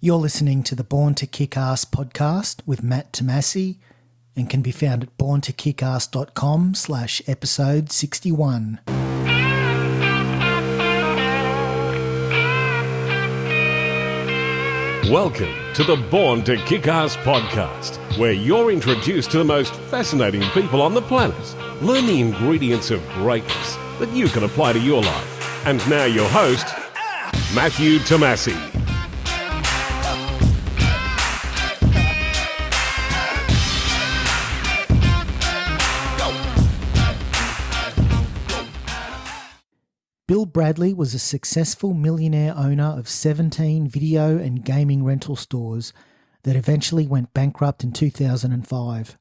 You're listening to the Born to Kick-Ass podcast with Matt Tomasi and can be found at borntokickass.com/episode 61. Welcome to the Born to Kick-Ass podcast, where you're introduced to the most fascinating people on the planet. Learn the ingredients of greatness that you can apply to your life. And now your host, Matthew Tomasi. Bill Bradley was a successful millionaire owner of 17 video and gaming rental stores that eventually went bankrupt in 2005.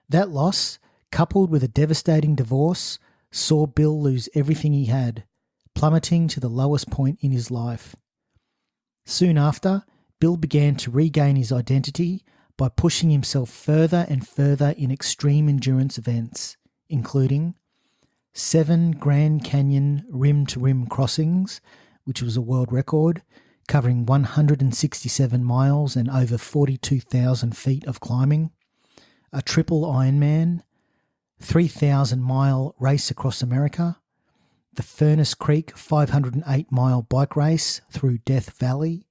That loss, coupled with a devastating divorce, saw Bill lose everything he had, plummeting to the lowest point in his life. Soon after, Bill began to regain his identity by pushing himself further and further in extreme endurance events, including 7 Grand Canyon rim-to-rim crossings, which was a world record, covering 167 miles and over 42,000 feet of climbing, a triple Ironman, 3,000-mile race across America, the Furnace Creek 508-mile bike race through Death Valley,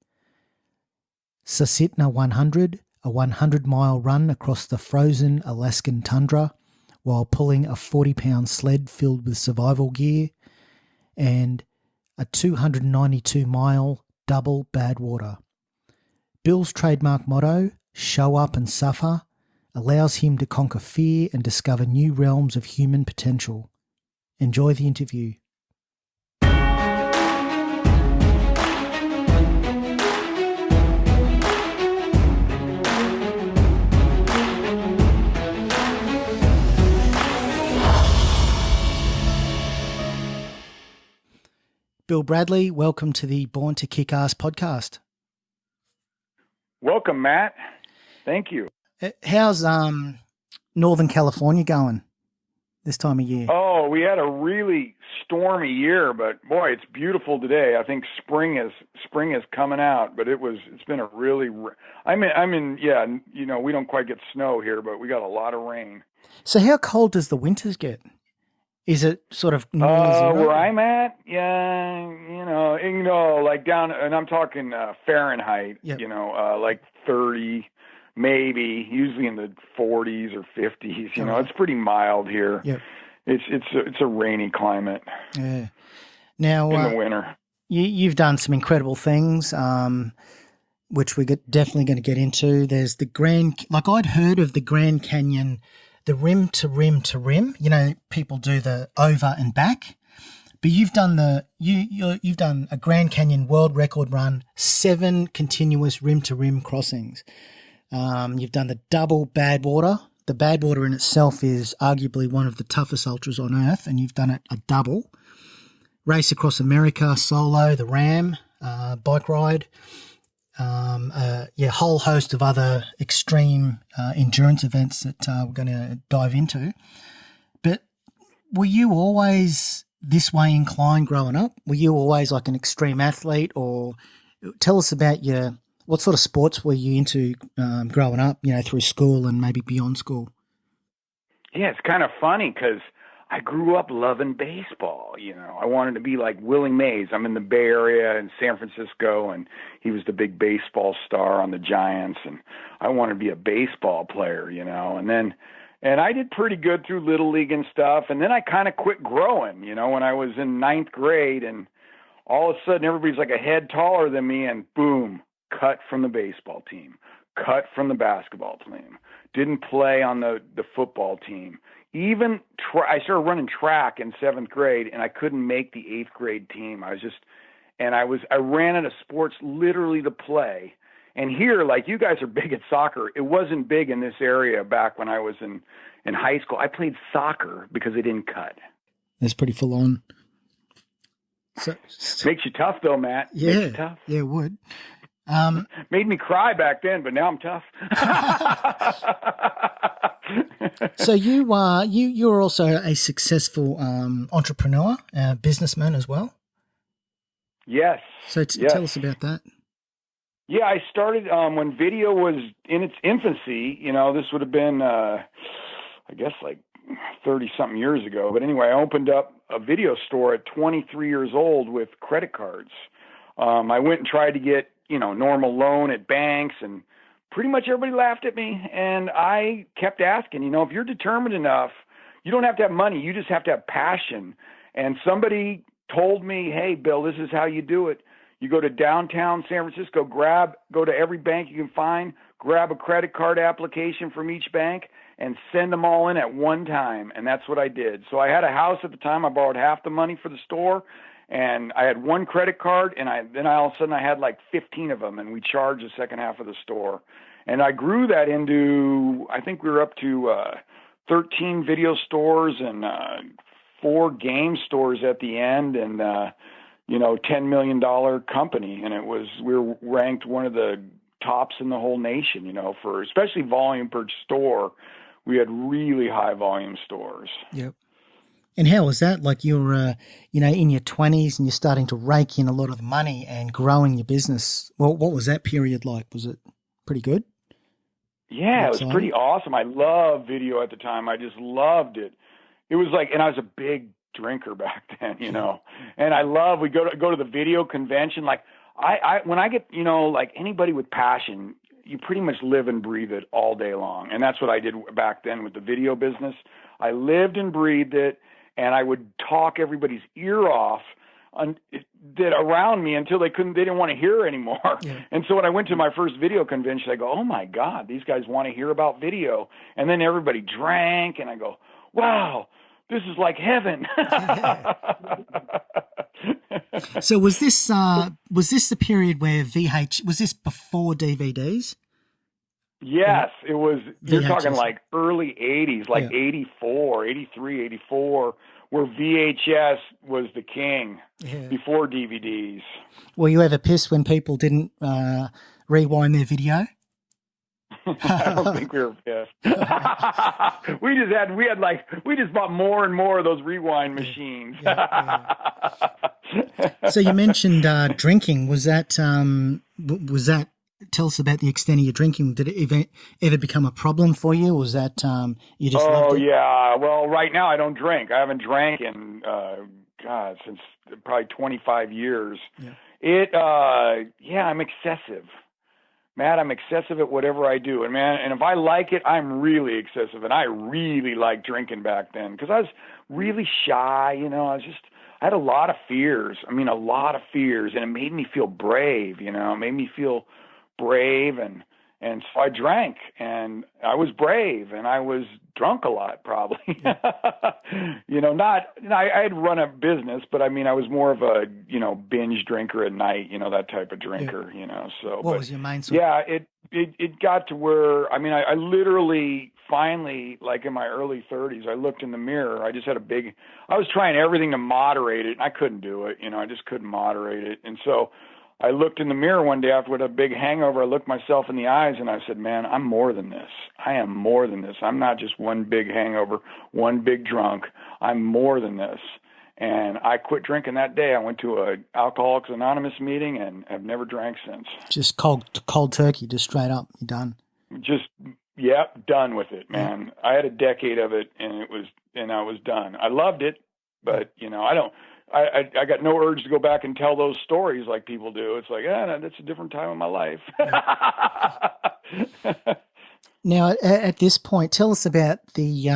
Susitna 100, a 100-mile run across the frozen Alaskan tundra, while pulling a 40-pound sled filled with survival gear, and a 292-mile Double Badwater. Bill's trademark motto, "Show up and suffer," allows him to conquer fear and discover new realms of human potential. Enjoy the interview. Bill Bradley, welcome to the Born to Kick-Ass podcast. Welcome, Matt. Thank you. How's Northern California going this time of year? Oh, we had a really stormy year, but boy, it's beautiful today. I think spring is coming out, but it's been a really we don't quite get snow here, but we got a lot of rain. So how cold does the winters get? Is it sort of near zero? Where I'm at, like down, and I'm talking Fahrenheit, yep. Like 30, maybe, usually in the 40s or 50s. It's pretty mild here. Yep. It's a rainy climate. Yeah. Now in the winter, you've done some incredible things, which we're definitely going to get into. There's I'd heard of the Grand Canyon. The rim to rim to rim, people do the over and back, but you've done you've done a Grand Canyon world record run, 7 continuous rim to rim crossings. You've done the Double Badwater. The Badwater in itself is arguably one of the toughest ultras on earth, and you've done it a double. Race across America, solo, the Ram, bike ride. Whole host of other extreme endurance events that we're going to dive into. But were you always this way inclined growing up? Were you always like an extreme athlete? Or tell us about what sort of sports were you into growing up, through school and maybe beyond school? Yeah, it's kind of funny because I grew up loving baseball. I wanted to be like Willie Mays. I'm in the Bay Area in San Francisco, and he was the big baseball star on the Giants, and I wanted to be a baseball player, and I did pretty good through Little League and stuff, and then I kind of quit growing, when I was in 9th grade, and all of a sudden everybody's like a head taller than me, and boom, cut from the baseball team, cut from the basketball team, didn't play on the football team. Even I started running track in 7th grade, and I couldn't make the 8th grade team. I ran out of sports literally to play. And here, like you guys are big at soccer, it wasn't big in this area back when I was in high school. I played soccer because I didn't cut. That's pretty full on. So, makes you tough, though, Matt. Yeah, makes you tough. Yeah, it would. Made me cry back then, but now I'm tough. So you're also a successful entrepreneur, businessman as well? Yes. So tell us about that. Yeah, I started when video was in its infancy. This would have been, I guess, like 30-something years ago. But anyway, I opened up a video store at 23 years old with credit cards. I went and tried to get, normal loan at banks, and pretty much everybody laughed at me. And I kept asking, if you're determined enough, you don't have to have money. You just have to have passion. And somebody told me, hey, Bill, this is how you do it. You go to downtown San Francisco, go to every bank you can find, grab a credit card application from each bank, and send them all in at one time. And that's what I did. So I had a house at the time. I borrowed half the money for the store, and I had one credit card, and then all of a sudden I had like 15 of them, and we charged the second half of the store. And I grew that into, I think we were up to 13 video stores and 4 game stores at the end, and $10 million company. And we were ranked one of the tops in the whole nation, for especially volume per store. We had really high volume stores. Yep. And how was that? Like you were, in your 20s and you're starting to rake in a lot of the money and growing your business. Well, what was that period like? Was it pretty good? Yeah, it was pretty awesome. I loved video at the time. I just loved it. It was like, and I was a big drinker back then, and we go to the video convention. Like when I get, like anybody with passion, you pretty much live and breathe it all day long. And that's what I did back then with the video business. I lived and breathed it, and I would talk everybody's ear off around me until they didn't want to hear anymore. Yeah. And so when I went to my first video convention, I go, oh my God, these guys want to hear about video. And then everybody drank, and I go, wow, this is like heaven. So was this the period where was this before DVDs? Yes, it was. You're talking like early 80s, like 84, 83, 84, where VHS was the king before DVDs. Were you ever pissed when people didn't rewind their video? I don't think we were pissed. we just bought more and more of those rewind machines. So you mentioned drinking. Was that tell us about the extent of your drinking? Did it ever become a problem for you? Or was that you just loved it? Yeah. Well, right now I don't drink. I haven't drank in since probably 25 years. Yeah. I'm excessive. Matt, I'm excessive at whatever I do. And if I like it, I'm really excessive. And I really liked drinking back then because I was really shy. I had a lot of fears. And it made me feel brave, it made me feel brave. And so I drank, and I was brave, and I was drunk a lot, probably. I had run a business, but I was more of a, binge drinker at night, that type of drinker, so. What was your mindset? Yeah, it got to where, I literally finally, like in my early 30s, I looked in the mirror. I just had I was trying everything to moderate it, and I couldn't do it. I just couldn't moderate it. And so I looked in the mirror one day after a big hangover. I looked myself in the eyes and I said, man, I'm more than this. I am more than this. I'm not just one big hangover, one big drunk. I'm more than this. And I quit drinking that day. I went to a Alcoholics Anonymous meeting and have never drank since. Just cold turkey, just straight up. You're done. Done with it, man. I had a decade of it and I was done. I loved it, but I got no urge to go back and tell those stories like people do. It's like, that's a different time in my life. Now, at this point, tell us about the,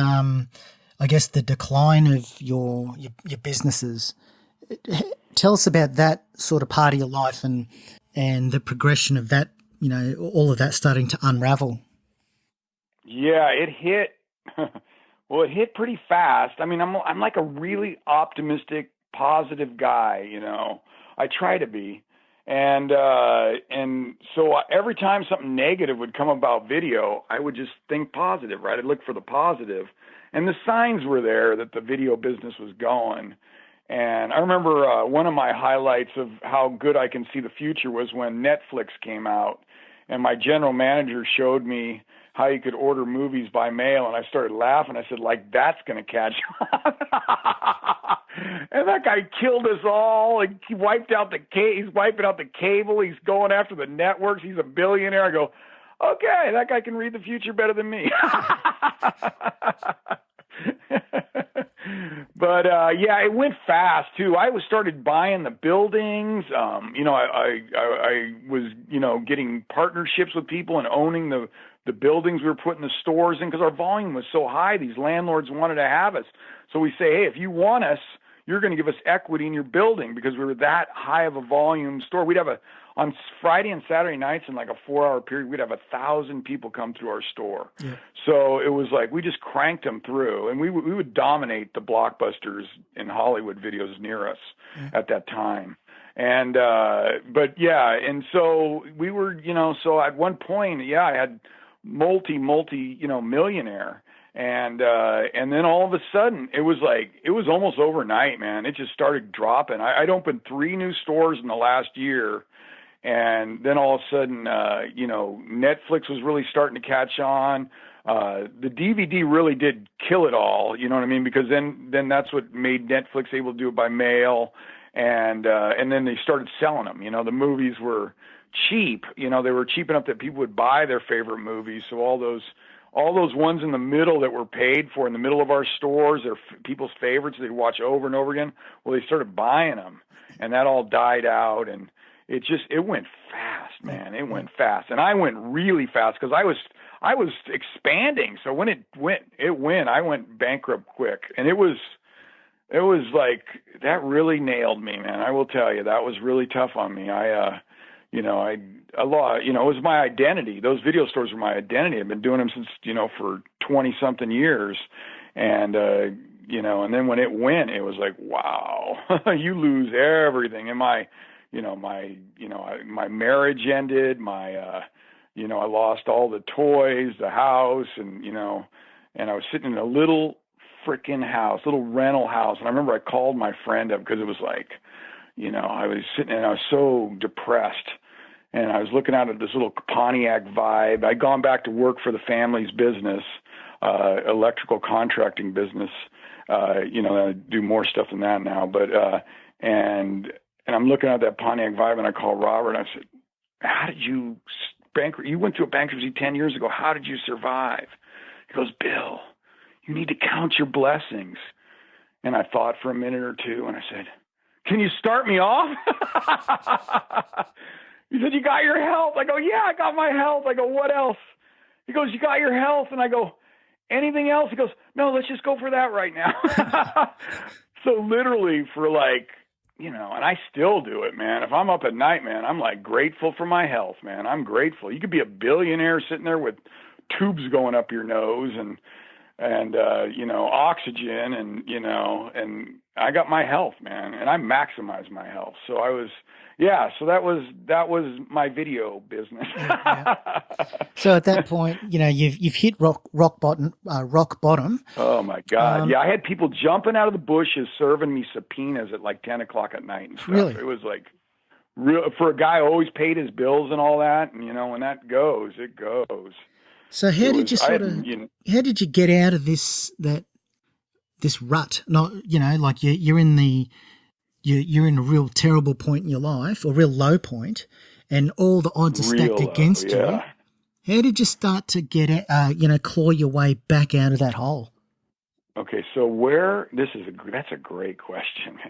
the decline of your businesses. Tell us about that sort of part of your life and the progression of that, all of that starting to unravel. Yeah, it hit. Well, it hit pretty fast. I'm like a really optimistic, positive guy, I try to be. And so every time something negative would come about video, I would just think positive, right? I'd look for the positive. And the signs were there that the video business was going. And I remember one of my highlights of how good I can see the future was when Netflix came out. And my general manager showed me how you could order movies by mail, and I started laughing. I said, that's going to catch on. And that guy killed us all. And he wiped out he's wiping out the cable. He's going after the networks. He's a billionaire. I go, okay, that guy can read the future better than me. But yeah, it went fast too. I started buying the buildings. You know, I was, you know, getting partnerships with people and owning the buildings we were putting the stores in, because our volume was so high. These landlords wanted to have us. So we say, hey, if you want us, you're going to give us equity in your building, because we were that high of a volume store. We'd have on Friday and Saturday nights in like a 4-hour period, we'd have 1,000 people come through our store. Yeah. So it was like, we just cranked them through, and we would dominate the blockbusters in Hollywood videos near us at that time. And, but yeah. And so we were, you know, so at one point, yeah, I had multi, you know, millionaire. And then all of a sudden it was almost overnight, man. It just started dropping. I'd opened 3 new stores in the last year. And then all of a sudden, you know, Netflix was really starting to catch on. The DVD really did kill it all. You know what I mean? Because then that's what made Netflix able to do it by mail. And then they started selling them. You know, the movies were cheap. You know, they were cheap enough that people would buy their favorite movies. So all those ones in the middle that were paid for in the middle of our stores, they're people's favorites they'd watch over and over again. Well, they started buying them, and that all died out. And it went fast, man. It went fast. And I went really fast because I was expanding. So when it went, I went bankrupt quick. And it was like, that really nailed me, man. I will tell you, that was really tough on me. You know, it was my identity. Those video stores were my identity. I've been doing them since, you know, for 20 something years. And, you know, and then when it went, it was like, wow, you lose everything. And my marriage ended. You know, I lost all the toys, the house, and, you know, and I was sitting in a little freaking house, little rental house. And I remember I called my friend up because it was like, you know, I was sitting and I was so depressed, and I was looking out at this little Pontiac Vibe. I'd gone back to work for the family's business, electrical contracting business. You know, I do more stuff than that now, but, and I'm looking at that Pontiac Vibe, and I called Robert, and I said, how did you you went through a bankruptcy 10 years ago. How did you survive? He goes, Bill, you need to count your blessings. And I thought for a minute or two, and I said, can you start me off? He said, you got your health? I go, yeah, I got my health. I go, what else? He goes, you got your health? And I go, anything else? He goes, no, let's just go for that right now. So literally for like, you know, and I still do it, man. If I'm up at night, man, I'm like grateful for my health, man. I'm grateful. You could be a billionaire sitting there with tubes going up your nose and you know, oxygen, and, you know, and I got my health, man, and I maximize my health. So so that was my video business. Yeah. So at that point, you know, you've hit rock bottom. Oh my God. Yeah. I had people jumping out of the bushes, serving me subpoenas at like 10 o'clock at night and stuff. Really? It was like for a guy who always paid his bills and all that. And, you know, when that goes, it goes. So how did you get out of this rut? Not, you know, like you're in a real terrible point in your life, or real low point, and all the odds are stacked against you. How did you start to get, claw your way back out of that hole? Okay, so that's a great question,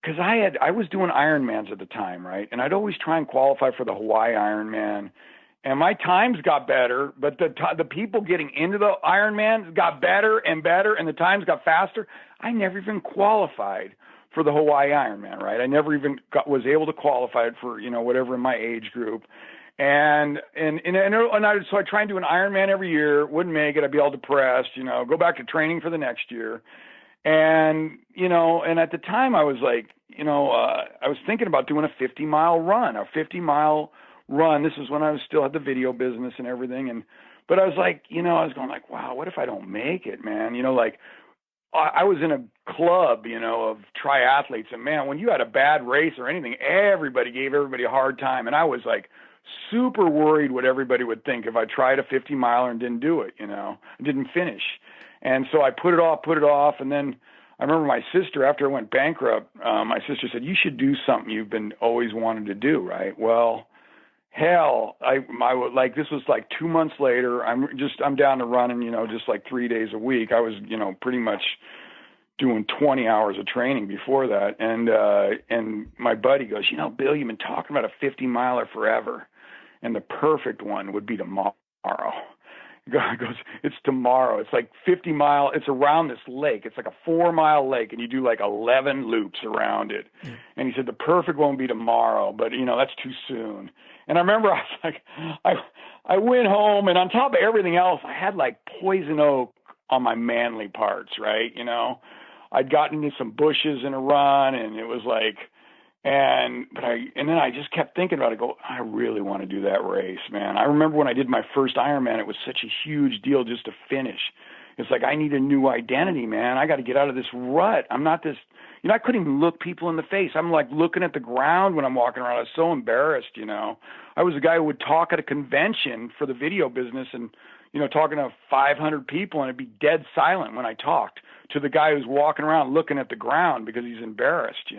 because I was doing Ironmans at the time, right? And I'd always try and qualify for the Hawaii Ironman. And my times got better, but the people getting into the Ironman got better and better, and the times got faster. I never even qualified for the Hawaii Ironman, right? I never even was able to qualify it for, you know, whatever in my age group. So I try and do an Ironman every year, wouldn't make it. I'd be all depressed, you know, go back to training for the next year. And, you know, and at the time I was like, you know, I was thinking about doing a 50-mile run. This is when I still had the video business and everything. But I was like, you know, I was going like, wow, what if I don't make it, man? You know, like I was in a club, you know, of triathletes, and man, when you had a bad race or anything, everybody gave everybody a hard time. And I was like super worried what everybody would think if I tried a 50-miler and didn't do it, you know, didn't finish. And so I put it off. And then I remember my sister, after I went bankrupt, my sister said, you should do something you've been always wanted to do, right? Well, hell, like, this was like 2 months later. I'm down to running, just like 3 days a week. I was, pretty much doing 20 hours of training before that. And my buddy goes, Bill, you've been talking about a 50 miler forever. And the perfect one would be tomorrow. He goes, it's tomorrow. It's like 50 mile. It's around this lake. It's like a 4-mile lake, and you do like 11 loops around it. Yeah. And he said, the perfect one would be tomorrow, but that's too soon. And I remember I was like, I went home, and on top of everything else, I had like poison oak on my manly parts, right? I'd gotten into some bushes in a run, and it was like, and then I just kept thinking about it. Go, I really want to do that race, man. I remember when I did my first Ironman, it was such a huge deal just to finish. It's like, I need a new identity, man. I got to get out of this rut. I'm not this, I couldn't even look people in the face. I'm like looking at the ground when I'm walking around. I was so embarrassed, I was a guy who would talk at a convention for the video business and, talking to 500 people, and it'd be dead silent when I talked to the guy who's walking around looking at the ground because he's embarrassed,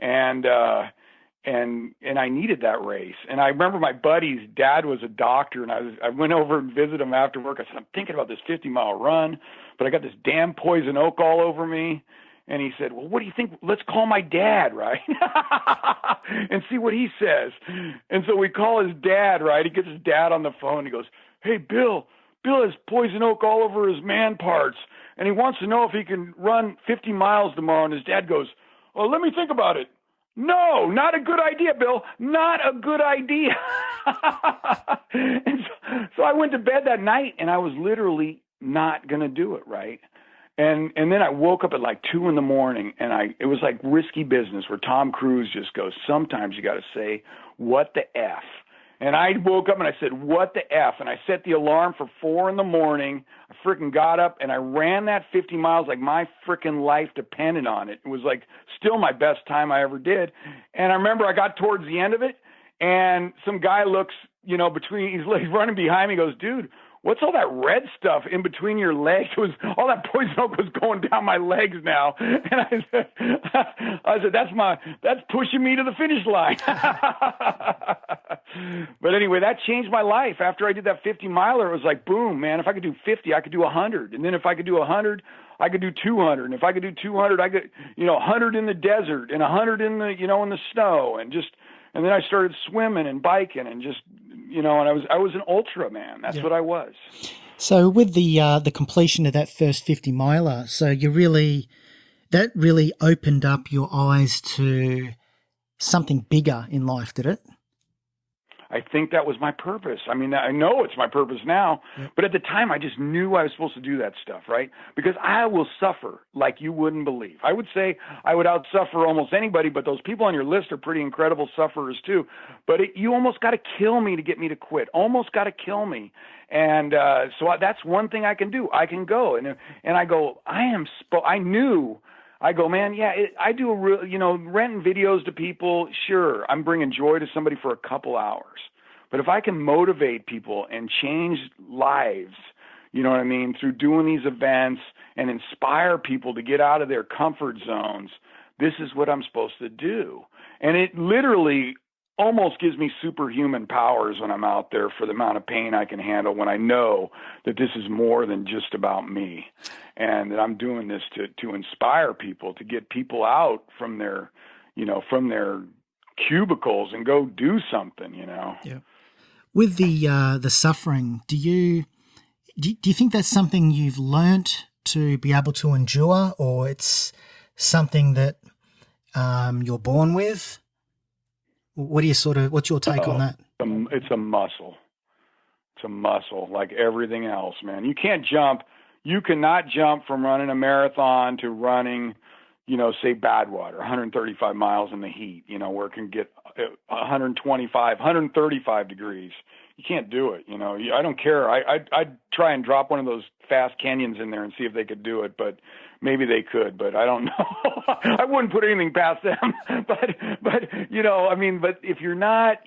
And I needed that race. And I remember my buddy's dad was a doctor, and I went over and visited him after work. I said, I'm thinking about this 50-mile run, but I got this damn poison oak all over me. And he said, well, what do you think? Let's call my dad, right? And see what he says. And so we call his dad, right? He gets his dad on the phone. He goes, hey, Bill has poison oak all over his man parts, and he wants to know if he can run 50 miles tomorrow. And his dad goes, oh, let me think about it. No, not a good idea, Bill. Not a good idea. And so I went to bed that night, and I was literally not going to do it, right? And then I woke up at like 2 a.m, and it was like risky business where Tom Cruise just goes, sometimes you got to say, what the F? And I woke up and I said, what the F? And I set the alarm for 4 a.m. I freaking got up and I ran that 50 miles like my freaking life depended on it. It was like still my best time I ever did. And I remember I got towards the end of it, and some guy looks, he's running behind me, goes, dude, what's all that red stuff in between your legs? It was all that poison oak was going down my legs now. And I said, that's pushing me to the finish line. But anyway, that changed my life. After I did that 50 miler, it was like, boom, man, if I could do 50, I could do 100. And then if I could do 100, I could do 200. And if I could do 200, I could, 100 in the desert and 100 in the, in the snow, and then I started swimming and biking and just, and I was an ultra, man. That's what I was. So with the completion of that first 50 miler, so that really opened up your eyes to something bigger in life, did it? I think that was my purpose. I mean, I know it's my purpose now, but at the time I just knew I was supposed to do that stuff, right? Because I will suffer like you wouldn't believe. I would say I would outsuffer almost anybody, but those people on your list are pretty incredible sufferers too. But you almost got to kill me to get me to quit. Almost got to kill me. And so that's one thing I can do. I can go and I go, I go, man, I do renting videos to people. Sure, I'm bringing joy to somebody for a couple hours. But if I can motivate people and change lives, you know what I mean, through doing these events and inspire people to get out of their comfort zones, this is what I'm supposed to do. And it literally almost gives me superhuman powers when I'm out there for the amount of pain I can handle, when I know that this is more than just about me, and that I'm doing this to inspire people, to get people out from their cubicles and go do something, Yeah. With the suffering, do you think that's something you've learnt to be able to endure, or it's something that you're born with? What's your take on that? It's a muscle. It's a muscle, like everything else, man. You can't jump. You cannot jump from running a marathon to running, say Badwater, 135 miles in the heat, where it can get 135 degrees. You can't do it. I don't care. I'd try and drop one of those fast canyons in there and see if they could do it, but maybe they could, but I don't know. I wouldn't put anything past them, but if you're not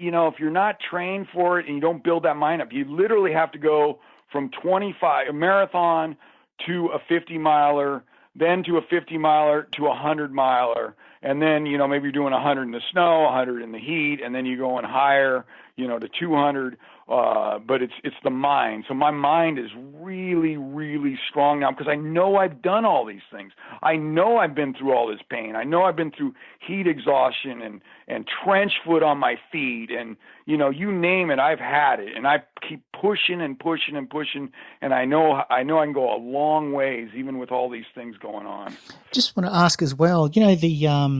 trained for it and you don't build that mind up, you literally have to go from a marathon to a 50 miler then to a 50 miler, to a 100 miler. And then, maybe you're doing 100 in the snow, 100 in the heat, and then you're going higher, to 200. But it's the mind. So my mind is really, really strong now because I know I've done all these things. I know I've been through all this pain. I know I've been through heat exhaustion and trench foot on my feet, and you name it, I've had it. And I keep pushing and pushing and pushing, and I know I can go a long ways even with all these things going on. Just want to ask as well, the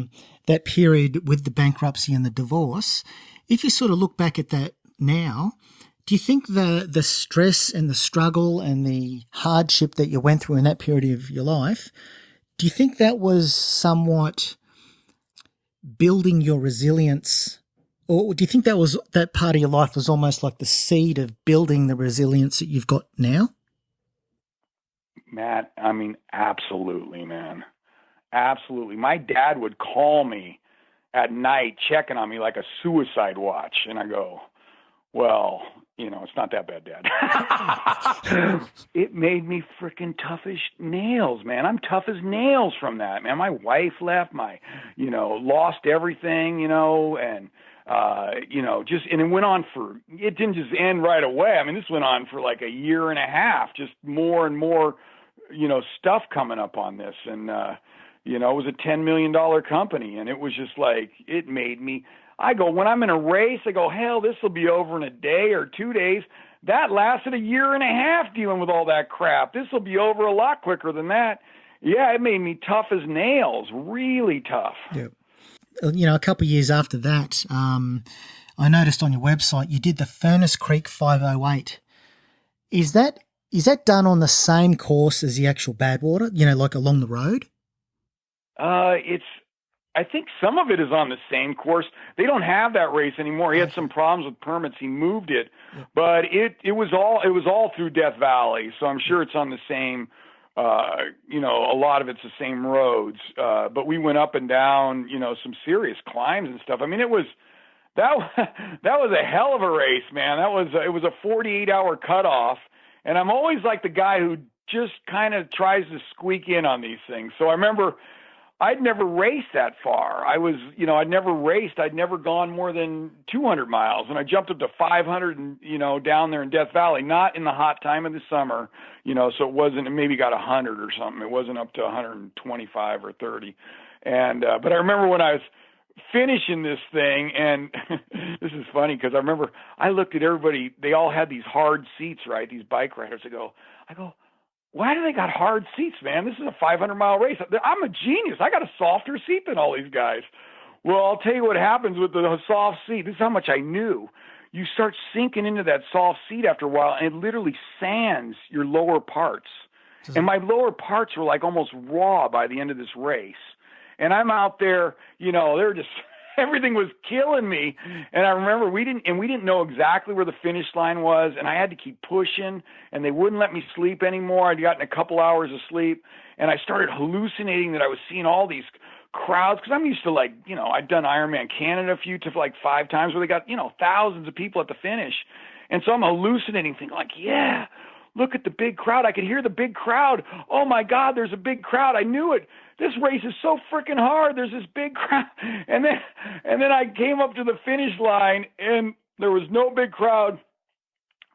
that period with the bankruptcy and the divorce, if you sort of look back at that now, do you think the stress and the struggle and the hardship that you went through in that period of your life, do you think that was somewhat building your resilience, or do you think that part of your life was almost like the seed of building the resilience that you've got now? Matt, I mean, absolutely, man. Absolutely. My dad would call me at night checking on me like a suicide watch, and I go, well, it's not that bad, Dad. It made me freaking tough as nails, man. I'm tough as nails from that, man. My wife left, lost everything, and, and it went on it didn't just end right away. I mean, this went on for like a year and a half, just more and more, stuff coming up on this. And, it was a $10 million company, and it was just like, it made me, when I'm in a race, I go, hell, this will be over in a day or 2 days. That lasted a year and a half dealing with all that crap. This will be over a lot quicker than that. Yeah, it made me tough as nails, really tough. Yeah. A couple of years after that, I noticed on your website you did the Furnace Creek 508. Is that done on the same course as the actual Badwater, like along the road? I think some of it is on the same course. They don't have that race anymore. He had some problems with permits. He moved it, but it was all through Death Valley. So I'm sure it's on the same, a lot of it's the same roads. But we went up and down, some serious climbs and stuff. I mean, that was a hell of a race, man. It was a 48-hour cutoff. And I'm always like the guy who just kind of tries to squeak in on these things. So I remember I'd never raced that far. I'd never raced. I'd never gone more than 200 miles. And I jumped up to 500 and, down there in Death Valley, not in the hot time of the summer, so it maybe got 100 or something. It wasn't up to 125 or 30. And, but I remember when I was finishing this thing, and this is funny because I remember I looked at everybody. They all had these hard seats, right? These bike riders. I go, why do they got hard seats, man? This is a 500-mile race. I'm a genius. I got a softer seat than all these guys. Well, I'll tell you what happens with the soft seat. This is how much I knew. You start sinking into that soft seat after a while, and it literally sands your lower parts. And my lower parts were like almost raw by the end of this race. And I'm out there, they're just everything was killing me. And I remember we didn't know exactly where the finish line was, and I had to keep pushing, and they wouldn't let me sleep anymore. I'd gotten a couple hours of sleep, and I started hallucinating that I was seeing all these crowds, because I'm used to I'd done Ironman Canada 5 times where they got, thousands of people at the finish. And so I'm hallucinating, thinking yeah, look at the big crowd. I could hear the big crowd. Oh my God, there's a big crowd. I knew it. This race is so freaking hard. There's this big crowd. And then I came up to the finish line, and there was no big crowd.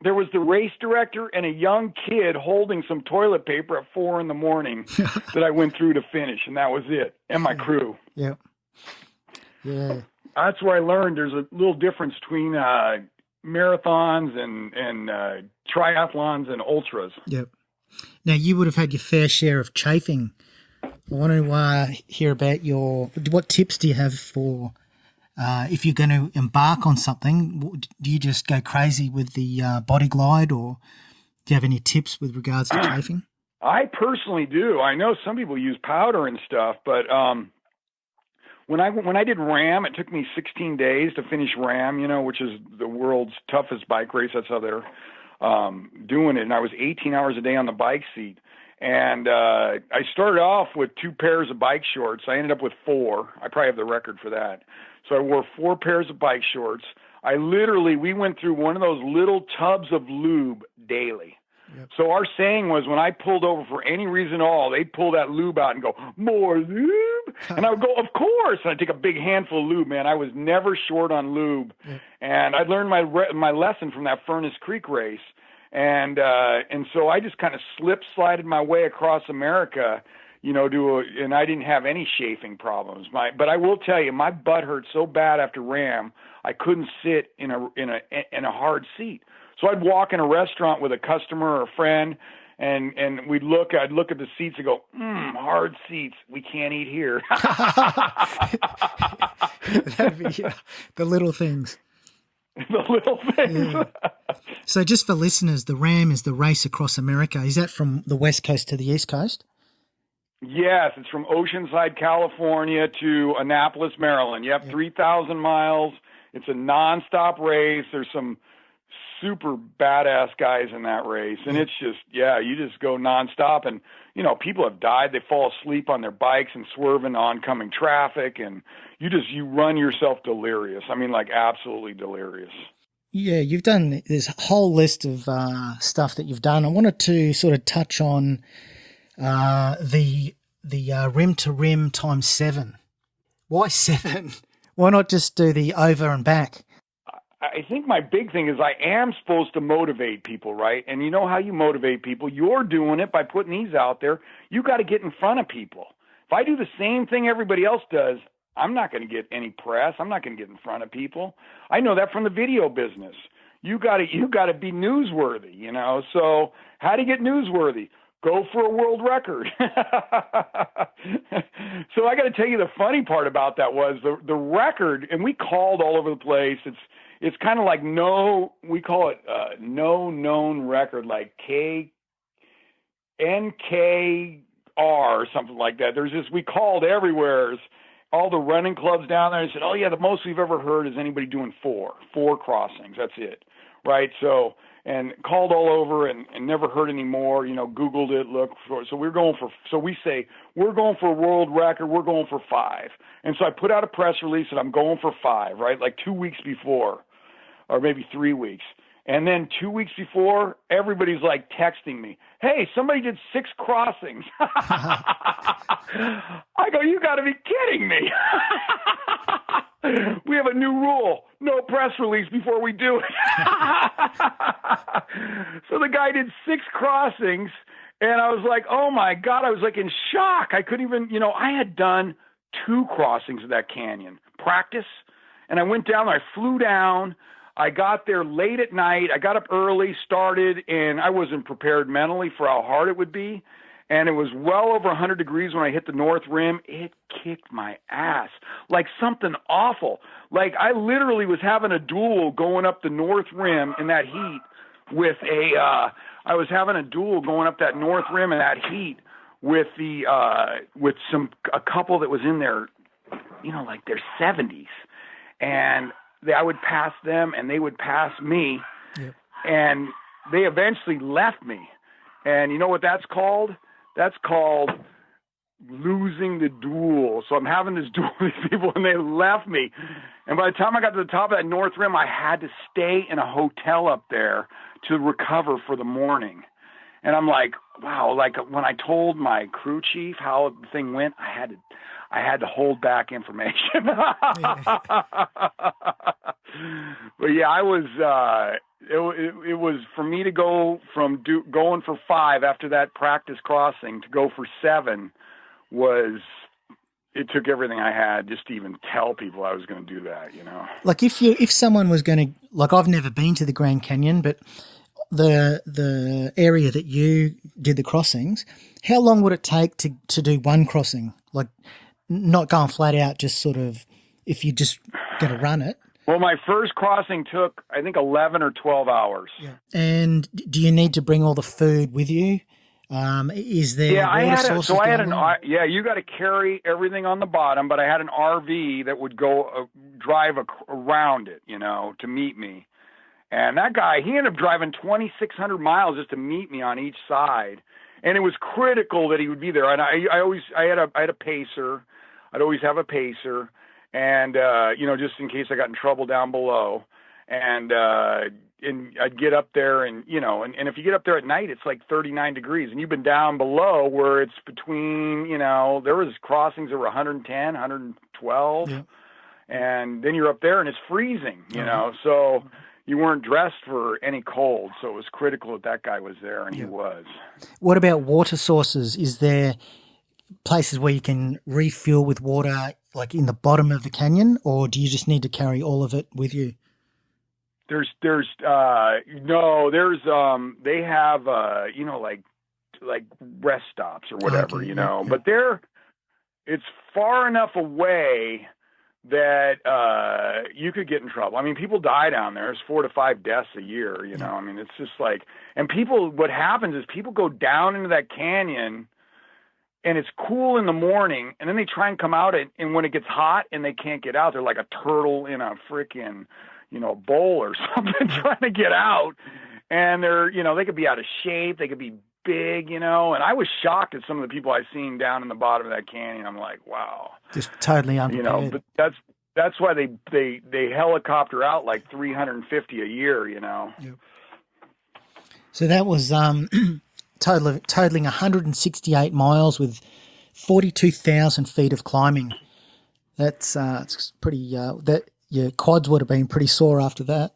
There was the race director and a young kid holding some toilet paper at 4 a.m. that I went through to finish, and that was it. And my crew. Yeah. Yeah. That's where I learned there's a little difference between marathons and triathlons and ultras. Yep. Now, you would have had your fair share of chafing. I want to hear about what tips do you have for if you're going to embark on something? Do you just go crazy with the body glide, or do you have any tips with regards to chafing? I personally do. I know some people use powder and stuff, but when I did RAM, it took me 16 days to finish RAM, which is the world's toughest bike race. That's how they're doing it. And I was 18 hours a day on the bike seat. And I started off with 2 pairs of bike shorts. I ended up with 4. I probably have the record for that. So I wore 4 pairs of bike shorts. We went through one of those little tubs of lube daily. Yep. So our saying was, when I pulled over for any reason at all, they'd pull that lube out and go, "More lube?" And I would go, "Of course." And I'd take a big handful of lube, man. I was never short on lube. Yep. And I learned my lesson from that Furnace Creek race. And so I just kind of slided my way across America, you know, and I didn't have any chafing problems. But I will tell you, my butt hurt so bad after Ram, I couldn't sit in a hard seat. So I'd walk in a restaurant with a customer or a friend, and I'd look at the seats and go, hard seats. We can't eat here. That'd be the little things. The little things. Yeah. So just for listeners, the Ram is the race across America. Is that from the West Coast to the East Coast? Yes, it's from Oceanside, California to Annapolis, Maryland. Yep, 3,000 miles. It's a nonstop race. There's some super badass guys in that race. And it's just, you just go nonstop. And, you know, people have died. They fall asleep on their bikes and swerve into oncoming traffic. And you run yourself delirious. I mean, like absolutely delirious. Yeah, you've done this whole list of stuff that you've done. I wanted to sort of touch on the rim to rim times 7. Why 7? Why not just do the over and back? I think my big thing is I am supposed to motivate people, right? And you know how you motivate people? You're doing it by putting these out there. You got to get in front of people. If I do the same thing everybody else does, I'm not going to get any press. I'm not going to get in front of people. I know that from the video business. You got to be newsworthy, you know? So how do you get newsworthy? Go for a world record. So I got to tell you, the funny part about that was the record, and we called all over the place. It's kind of like we call it no known record, like NKR or something like that. We called everywhere, all the running clubs down there. I said, "Oh yeah, the most we've ever heard is anybody doing four crossings. That's it." Right. So, and called all over and never heard any more, you know, Googled it, looked for it. So we say, we're going for a world record. We're going for 5. And so I put out a press release that I'm going for 5, right? Like 2 weeks before, or maybe 3 weeks. And then 2 weeks before, everybody's like texting me, "Hey, somebody did 6 crossings." I go, "You got to be kidding me." We have a new rule: no press release before we do it. So the guy did 6 crossings, and I was like, oh my God, I was like in shock. I couldn't even, you know, I had done 2 crossings of that canyon, practice, and I went down there, I flew down. I got there late at night. I got up early, started, and I wasn't prepared mentally for how hard it would be. And it was well over 100 degrees when I hit the north rim. It kicked my ass like something awful. Like I literally was having a duel going up the north rim in that heat with a couple that was in their, you know, like their 70s. And I would pass them and they would pass me. Yep. And they eventually left me. And you know what that's called? That's called losing the duel. So I'm having this duel with these people and they left me. And by the time I got to the top of that north rim, I had to stay in a hotel up there to recover for the morning. And I'm like, wow, like when I told my crew chief how the thing went, I had to hold back information. But yeah, I was, it was for me to go from going for 5 after that practice crossing to go for 7 it took everything I had just to even tell people I was going to do that, you know? Like if someone was going to, like I've never been to the Grand Canyon, but the area that you did the crossings, how long would it take to do one crossing? Like not going flat out, just sort of, if you just going to run it. Well, my first crossing took, I think, 11 or 12 hours. Yeah. And do you need to bring all the food with you? Is there you got to carry everything on the bottom, but I had an RV that would go drive around it, you know, to meet me. And that guy, he ended up driving 2,600 miles just to meet me on each side. And it was critical that he would be there. And I had a pacer. I'd always have a pacer. And, you know, just in case I got in trouble down below. And, I'd get up there and, and if you get up there at night, it's like 39 degrees, and you've been down below where it's between, there was crossings that were 110, 112. Yeah. And then you're up there and it's freezing, so you weren't dressed for any cold. So it was critical that guy was there, and he was. What about water sources? Is there places where you can refuel with water, like in the bottom of the canyon, or do you just need to carry all of it with you? They have, like rest stops or whatever, but it's far enough away that you could get in trouble. I mean, people die down there. There's 4 to 5 deaths a year, I mean, it's just like, and what happens is people go down into that canyon and it's cool in the morning, and then they try and come out and when it gets hot and they can't get out, they're like a turtle in a freaking, bowl or something trying to get out. And they're, they could be out of shape. They could be big, and I was shocked at some of the people I've seen down in the bottom of that canyon. I'm like, wow. Just totally unprepared. But that's why they helicopter out like 350 a year, Yep. So that was totaling 168 miles with 42,000 feet of climbing. That's it's pretty. That your quads would have been pretty sore after that.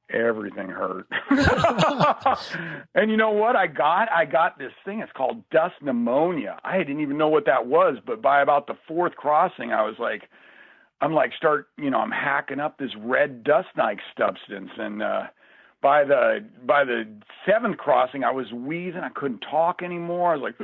Everything hurt. And you know what I got? I got this thing. It's called dust pneumonia. I didn't even know what that was, but by about the 4th crossing, I'm hacking up this red dust-like substance. And by the 7th crossing, I was wheezing. I couldn't talk anymore. I was like,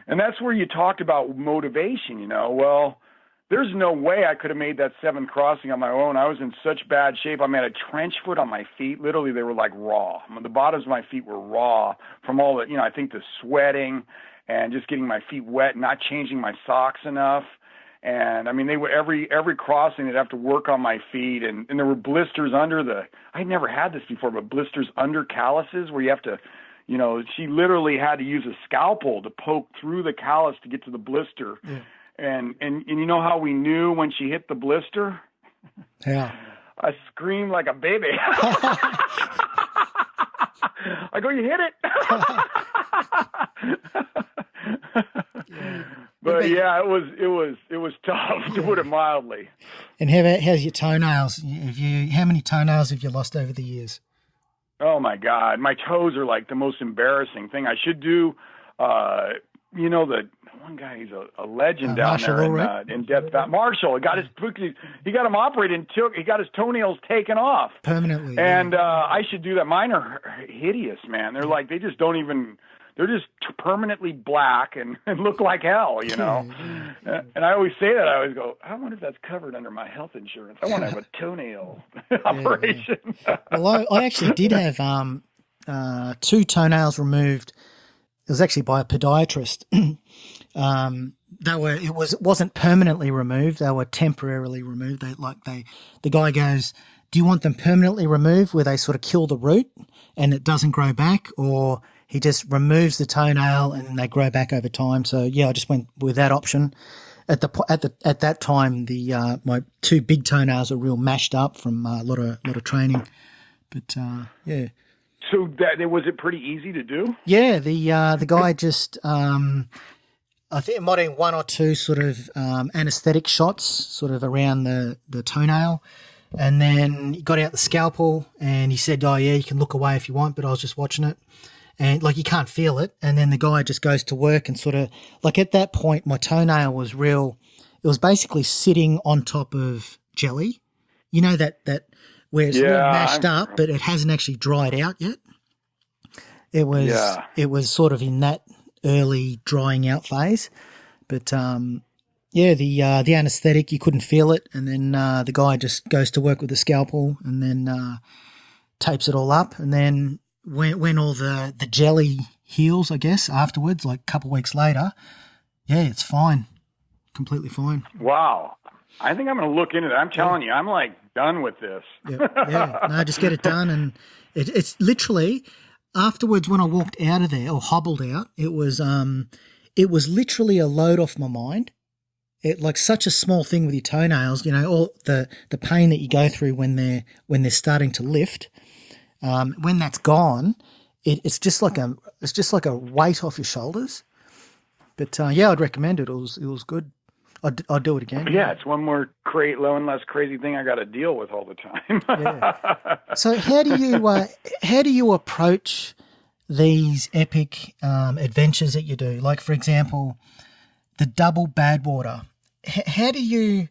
and that's where you talked about motivation, Well, there's no way I could have made that 7th crossing on my own. I was in such bad shape. I had a trench foot on my feet. Literally, they were like raw. The bottoms of my feet were raw from all the, I think the sweating and just getting my feet wet, not changing my socks enough. And I mean, they would every crossing they'd have to work on my feet, and there were blisters under I'd never had this before, but blisters under calluses where you have to, she literally had to use a scalpel to poke through the callus to get to the blister. Yeah. And you know how we knew when she hit the blister? Yeah. I screamed like a baby. I go, you hit it. But yeah, it was tough, to put it mildly. And how's your toenails? How many toenails have you lost over the years? Oh my God, my toes are like the most embarrassing thing. I should do, the one guy, he's a legend down Marshall, there right? in Death Valley. Marshall, he got him operated and he got his toenails taken off permanently. And I should do that. Mine are hideous, man. They're like, they just don't even. They're just permanently black and look like hell, And I always say that. I always go, I wonder if that's covered under my health insurance. I want to have a toenail operation. Yeah. Well, I actually did have 2 toenails removed. It was actually by a podiatrist. It wasn't permanently removed. They were temporarily removed. The guy goes, do you want them permanently removed where they sort of kill the root and it doesn't grow back, or he just removes the toenail and they grow back over time? So yeah, I just went with that option. At that time, my 2 big toenails were real mashed up from a lot of training. But yeah. So was it pretty easy to do? Yeah, the guy just I think it might have been 1 or 2 sort of anesthetic shots sort of around the toenail. And then he got out the scalpel and he said, oh yeah, you can look away if you want, but I was just watching it. And like, you can't feel it. And then the guy just goes to work and sort of, like, at that point, my toenail was it was basically sitting on top of jelly. You know, that where it's all mashed up, but it hasn't actually dried out yet. It was sort of in that early drying out phase. But, the anesthetic, you couldn't feel it. And then the guy just goes to work with the scalpel and then tapes it all up. And then when all the jelly heals, I guess, afterwards, like a couple of weeks later, yeah, it's fine. Completely fine. Wow. I think I'm going to look into that. I'm telling you, I'm like done with this. Yeah. No, just get it done. And it's literally, afterwards when I walked out of there or hobbled out, it was literally a load off my mind. it like such a small thing with your toenails, you know, all the pain that you go through when they're starting to lift. When that's gone, it's just like a weight off your shoulders. But yeah, I'd recommend it. It was good. I'd do it again. Yeah, it's one less crazy thing I got to deal with all the time. Yeah. So how do you approach these epic adventures that you do? Like, for example, the Double Badwater. How do you,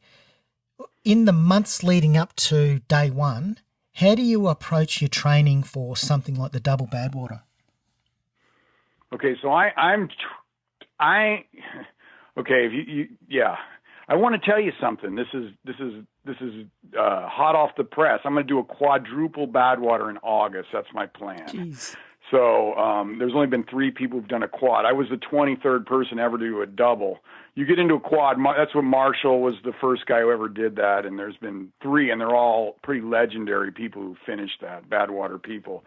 in the months leading up to day one, how do you approach your training for something like the Double Badwater? Okay, so I want to tell you something. This is hot off the press. I'm going to do a quadruple Badwater in August. That's my plan. Jeez. So there's only been 3 people who've done a quad. I was the 23rd person ever to do a double. You get into a quad. That's what Marshall was, the first guy who ever did that. And there's been 3, and they're all pretty legendary people who finished that, Badwater people.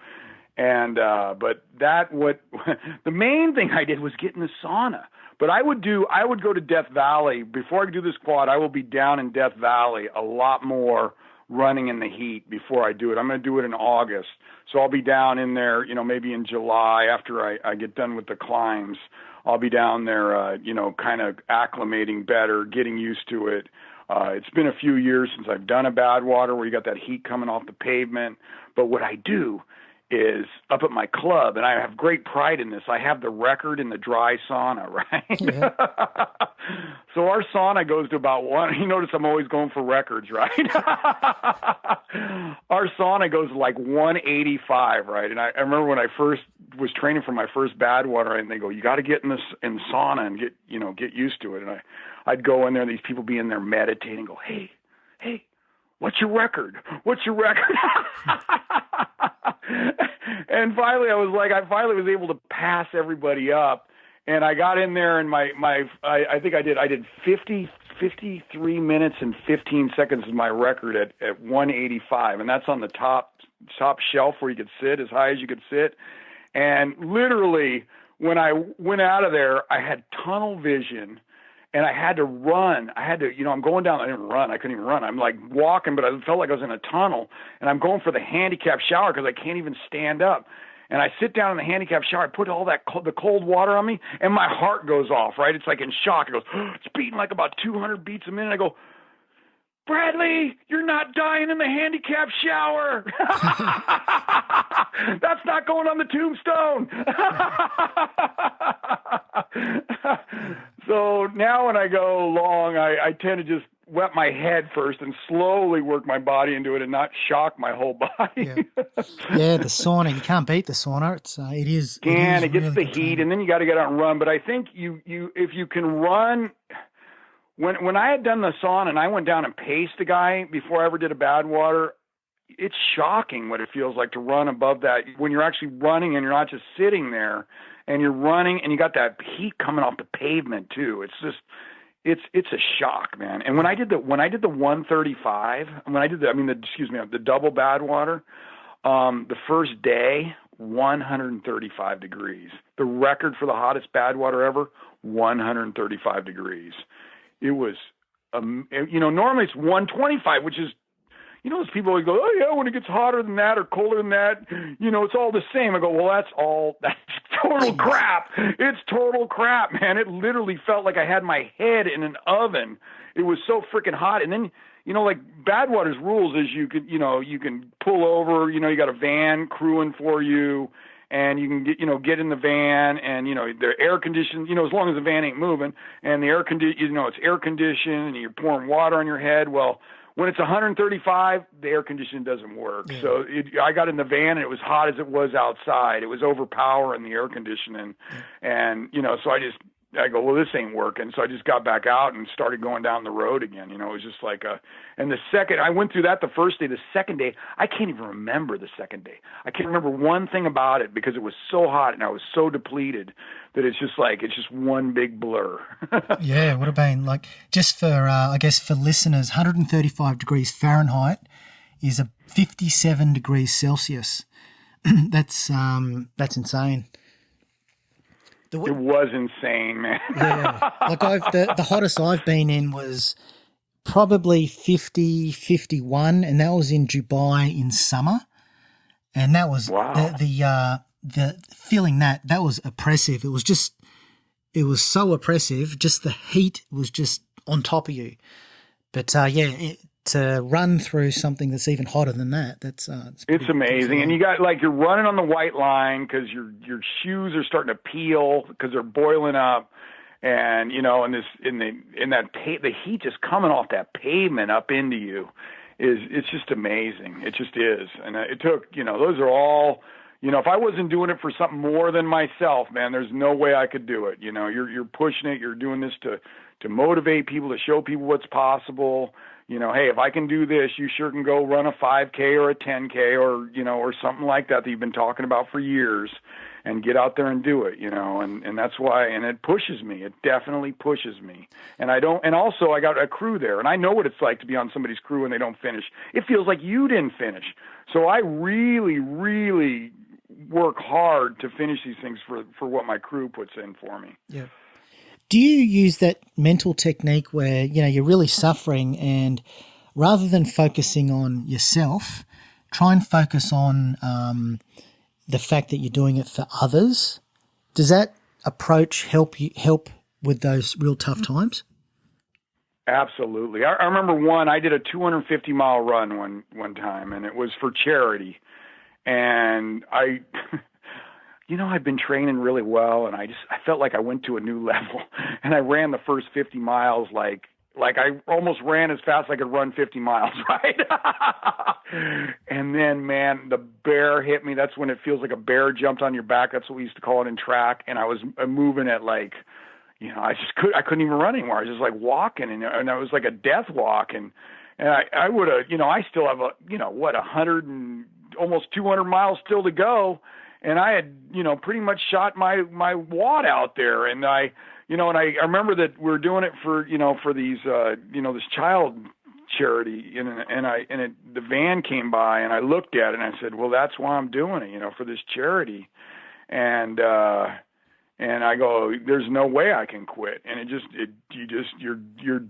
And but the main thing I did was get in the sauna. But I would go to Death Valley before I do this quad. I will be down in Death Valley a lot more, running in the heat before I do it. I'm going to do it in August. So I'll be down in there, you know, maybe in July after I get done with the climbs. I'll be down there, you know, kind of acclimating better, getting used to it. It's been a few years since I've done a Badwater where you got that heat coming off the pavement. But what I do is up at my club, and I have great pride in this, I have the record in the dry sauna, right? Yeah. So our sauna goes to about you notice I'm always going for records, right? Our sauna goes to like 185, right? And I remember when I first was training for my first Badwater, and they go, you got to get in sauna and get used to it. And I'd go in there, and these people be in there meditating, go, hey, what's your record? What's your record? And finally I was able to pass everybody up, and I got in there, and I think I did 53 minutes and 15 seconds is my record at 185, and that's on the top shelf where you could sit as high as you could sit. And literally when I went out of there, I had tunnel vision. And I had to run. I'm going down. I didn't run. I couldn't even run. I'm like walking, but I felt like I was in a tunnel. And I'm going for the handicap shower because I can't even stand up. And I sit down in the handicap shower. I put all the cold water on me, and my heart goes off, right? It's like in shock. It goes, it's beating like about 200 beats a minute. I go, Bradley, you're not dying in the handicap shower. That's not going on the tombstone. So now when I go long, I tend to just wet my head first and slowly work my body into it and not shock my whole body. Yeah, the sauna, you can't beat the sauna. It gets really the heat, and then you got to get out and run. But I think if you can run. When I had done the sauna and I went down and paced a guy before I ever did a Badwater, it's shocking what it feels like to run above that when you're actually running and you're not just sitting there and you're running and you got that heat coming off the pavement too. It's just, it's a shock, man. And when I did the 135, the Double Badwater, the first day, 135 degrees. The record for the hottest Badwater ever, 135 degrees. It was, normally it's 125, which is, those people always go, oh yeah, when it gets hotter than that or colder than that, it's all the same. I go, well, that's total crap. It's total crap, man. It literally felt like I had my head in an oven. It was so freaking hot. And then, like Badwater's rules is you can pull over, you got a van crewing for you. And you can get in the van, and they're air conditioned. As long as the van ain't moving, and the air it's air conditioned, and you're pouring water on your head. Well, when it's 135, the air conditioning doesn't work. Yeah. So I got in the van, and it was hot as it was outside. It was overpowering the air conditioning, and so I go, well, this ain't working. So I just got back out and started going down the road again. It was just like and the second, I went through that the first day. The second day, I can't even remember the second day. I can't remember one thing about it because it was so hot and I was so depleted that it's just one big blur. Yeah, it would have been like, just for, I guess for listeners, 135 degrees Fahrenheit is a 57 degrees Celsius. That's insane. It was insane, man. Yeah. Like the hottest I've been in was probably 50, 51, and that was in Dubai in summer. And that was wow. The feeling that was oppressive. It was so oppressive. Just the heat was just on top of you. But to run through something that's even hotter than that, it's amazing. And you got you're running on the white line because your shoes are starting to peel because they're boiling up. And the heat just coming off that pavement up into you it's just amazing. It just is. And it took, those are all, if I wasn't doing it for something more than myself, man, there's no way I could do it. You're pushing it. You're doing this to motivate people, to show people what's possible. Hey, if I can do this, you sure can go run a 5K or a 10K or something like that you've been talking about for years. And get out there and do it, and that's why, and it pushes me. It definitely pushes me. And also I got a crew there, and I know what it's like to be on somebody's crew and they don't finish. It feels like you didn't finish. So I really, really work hard to finish these things for what my crew puts in for me. Yeah. Do you use that mental technique where, you're really suffering and rather than focusing on yourself, try and focus on, the fact that you're doing it for others? Does that approach help with those real tough times? Absolutely. I remember I did a 250-mile run one time, and it was for charity. And I'd been training really well, and I felt like I went to a new level. And I ran the first 50 miles like I almost ran as fast as I could run 50 miles, right? And then, man, the bear hit me. That's when it feels like a bear jumped on your back. That's what we used to call it in track. And I was moving at I couldn't even run anymore. I was just walking, and I was like a death walk. And I would have, I still have 100 and almost 200 miles still to go. And I had, pretty much shot my wad out there. And I remember that we were doing it for these, this child charity, and the van came by, and I looked at it and I said, well, that's why I'm doing it, for this charity. And I go, there's no way I can quit. And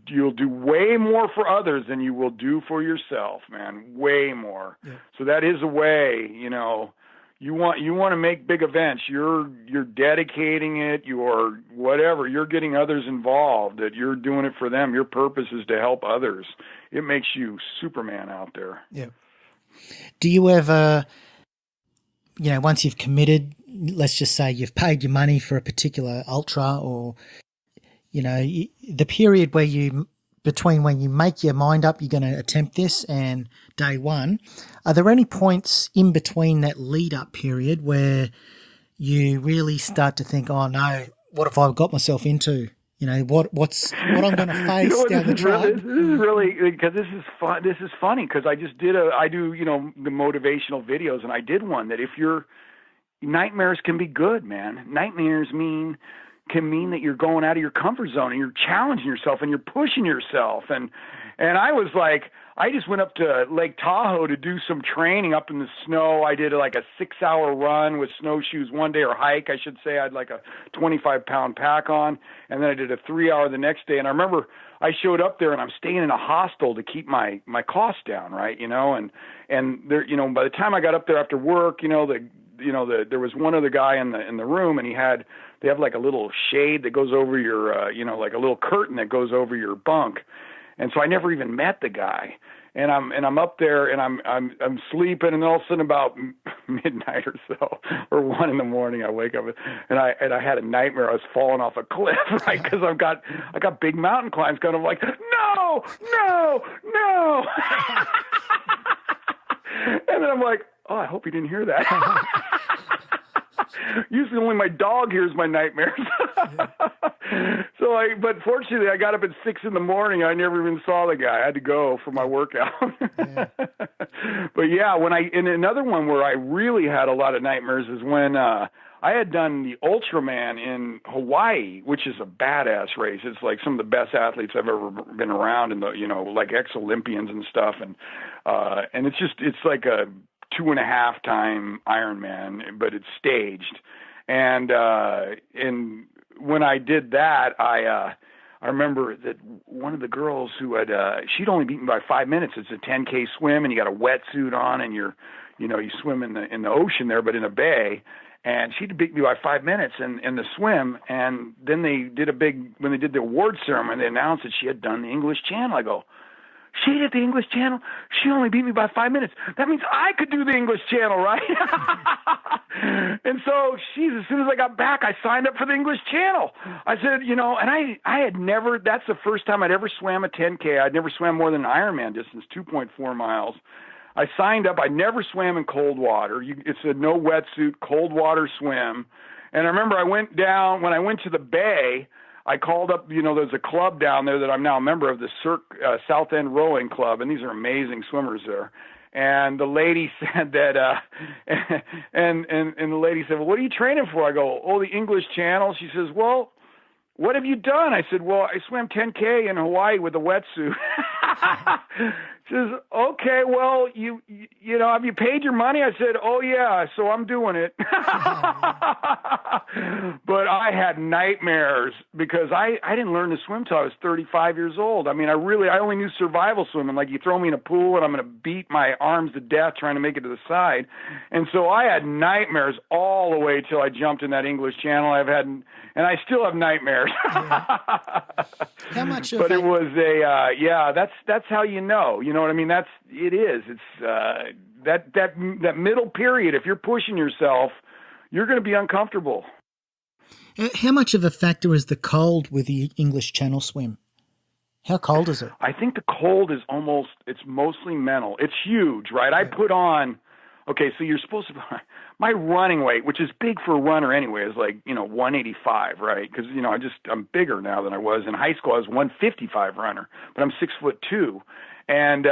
you'll do way more for others than you will do for yourself, man, way more. Yeah. So that is a way, You want to make big events. You're dedicating it. You're whatever. You're getting others involved. That you're doing it for them. Your purpose is to help others. It makes you Superman out there. Yeah. Do you ever, once you've committed, let's just say you've paid your money for a particular ultra, or the period where between when you make your mind up you're going to attempt this and day one, are there any points in between that lead-up period where you really start to think, oh, no, what have I got myself into? What I'm going to face down the track? This is really, because this is fun. This is funny because I do the motivational videos, and I did one that nightmares can be good, man. Nightmares can mean that you're going out of your comfort zone and you're challenging yourself and you're pushing yourself. And I was like, I just went up to Lake Tahoe to do some training up in the snow. I did a 6-hour run with snowshoes one day, or hike, I should say. I had a 25-pound pack on, and then I did a 3-hour the next day. And I remember I showed up there, and I'm staying in a hostel to keep my costs down, right? And there, by the time I got up there after work, there was one other guy in the room, and they have a little shade that goes over your, a little curtain that goes over your bunk. And so I never even met the guy. And I'm up there, and I'm sleeping, and all of a sudden about midnight or so, or 1 a.m, I wake up, and I had a nightmare. I was falling off a cliff, right? Because I got big mountain climbs kind of like, no. And then I'm like, oh, I hope you didn't hear that. Usually only my dog hears my nightmares. But fortunately I got up at 6 a.m. I never even saw the guy. I had to go for my workout. Yeah. But yeah, in another one where I really had a lot of nightmares is when, I had done the Ultraman in Hawaii, which is a badass race. It's some of the best athletes I've ever been around, and ex-Olympians and stuff. And it's like a 2.5 time Ironman, but it's staged. And when I did that, I remember that one of the girls who had, she'd only beaten by 5 minutes. It's a 10K swim, and you got a wetsuit on, and you swim in the ocean there, but in a bay. And she beat me by 5 minutes in the swim. And then when they did the award ceremony, they announced that she had done the English Channel. I go, she did the English Channel? She only beat me by 5 minutes. That means I could do the English Channel, right? And so, as soon as I got back, I signed up for the English Channel. I said, and I had never, that's the first time I'd ever swam a 10K. I'd never swam more than an Ironman distance, 2.4 miles. I signed up. I never swam in cold water. It's a no wetsuit, cold water swim. And I remember when I went to the bay, I called up, there's a club down there that I'm now a member of, the South End Rowing Club, and these are amazing swimmers there. And the lady said that, and the lady said, well, what are you training for? I go, the English Channel. She says, well, what have you done? I said, well, I swam 10K in Hawaii with a wetsuit. She says, okay, well, you have you paid your money? I said, oh yeah, so I'm doing it. But I had nightmares because I didn't learn to swim till I was 35 years old. I mean, I only knew survival swimming. Like, you throw me in a pool and I'm going to beat my arms to death trying to make it to the side. And so I had nightmares all the way till I jumped in that English Channel. And I still have nightmares. Yeah. How much? But it was that's how you know. You know what I mean? It's that middle period. If you're pushing yourself, you're going to be uncomfortable. How much of a factor is the cold with the English Channel swim? How cold is it? I think the cold is it's mostly mental. It's huge, right? I put on, so you're supposed to, my running weight, which is big for a runner anyway, is like, 185, right? Because, I'm bigger now than I was. In high school, I was 155 runner, but I'm 6'2". And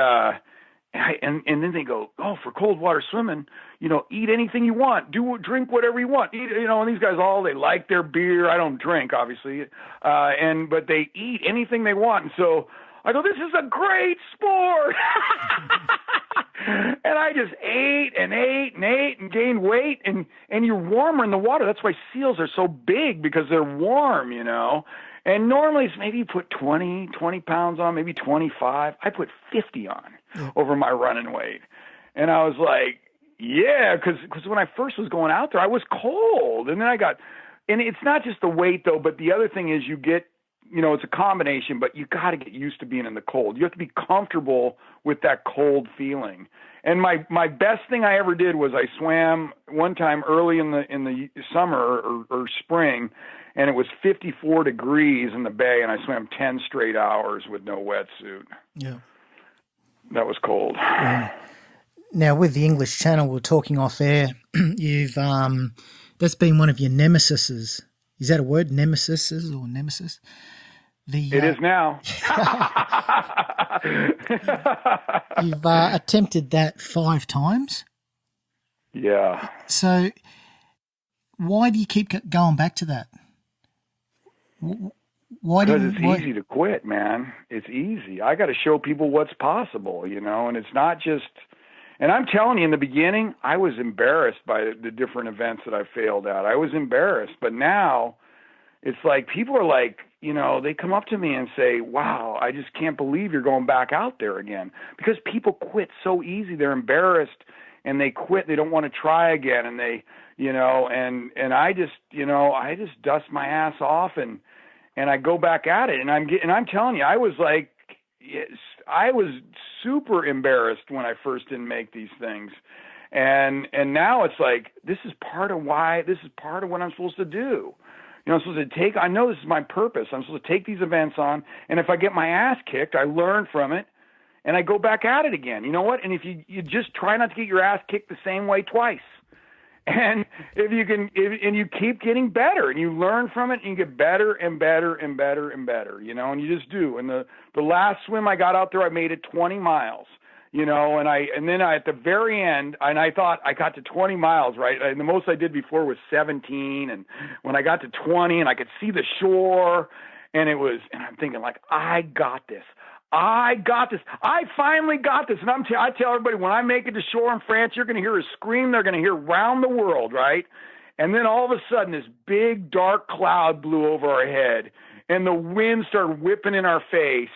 then they go, for cold water swimming, eat anything you want, drink whatever you want, eat, and these guys they like their beer. I don't drink, obviously. But they eat anything they want. And so I go, this is a great sport. And I just ate and gained weight, and you're warmer in the water. That's why seals are so big, because they're warm, And normally it's maybe you put 20 pounds on, maybe 25. I put 50 on over my running weight. And I was like, yeah, because when I first was going out there, I was cold. And then and it's not just the weight though, but the other thing is you get, it's a combination, but you got to get used to being in the cold. You have to be comfortable with that cold feeling. And my best thing I ever did was I swam one time early in the summer or spring, and it was 54 degrees in the bay, and I swam 10 straight hours with no wetsuit. Yeah. That was cold. Yeah. Now, with the English Channel, we're talking off air. You've that's been one of your nemesises. Is that a word, nemesis or nemesis? It is now. You've attempted that 5 times? Yeah. So why do you keep going back to that? Because it's easy to quit, man. It's easy. I got to show people what's possible, and it's not just – and I'm telling you, in the beginning, I was embarrassed by the different events that I failed at. I was embarrassed. But now it's like people are like, they come up to me and say, wow, I just can't believe you're going back out there again. Because people quit so easy. They're embarrassed and they quit. They don't want to try again. And they, and I just dust my ass off and I go back at it. And I'm telling you, I was like, I was super embarrassed when I first didn't make these things. And now it's like, this is part of what I'm supposed to do. I'm supposed to I know this is my purpose. I'm supposed to take these events on, and if I get my ass kicked, I learn from it, and I go back at it again. You know what? And if you just try not to get your ass kicked the same way twice. And if you can, and you keep getting better, and you learn from it, and you get better and better and better and better, and you just do. And the last swim I got out there, I made it 20 miles. And then at the very end, and I thought I got to 20 miles, right? And the most I did before was 17. And when I got to 20 and I could see the shore, and I'm thinking like, I got this. I finally got this. And I tell everybody, when I make it to shore in France, you're going to hear a scream they're going to hear around the world, right? And then all of a sudden, this big dark cloud blew over our head, and the wind started whipping in our face.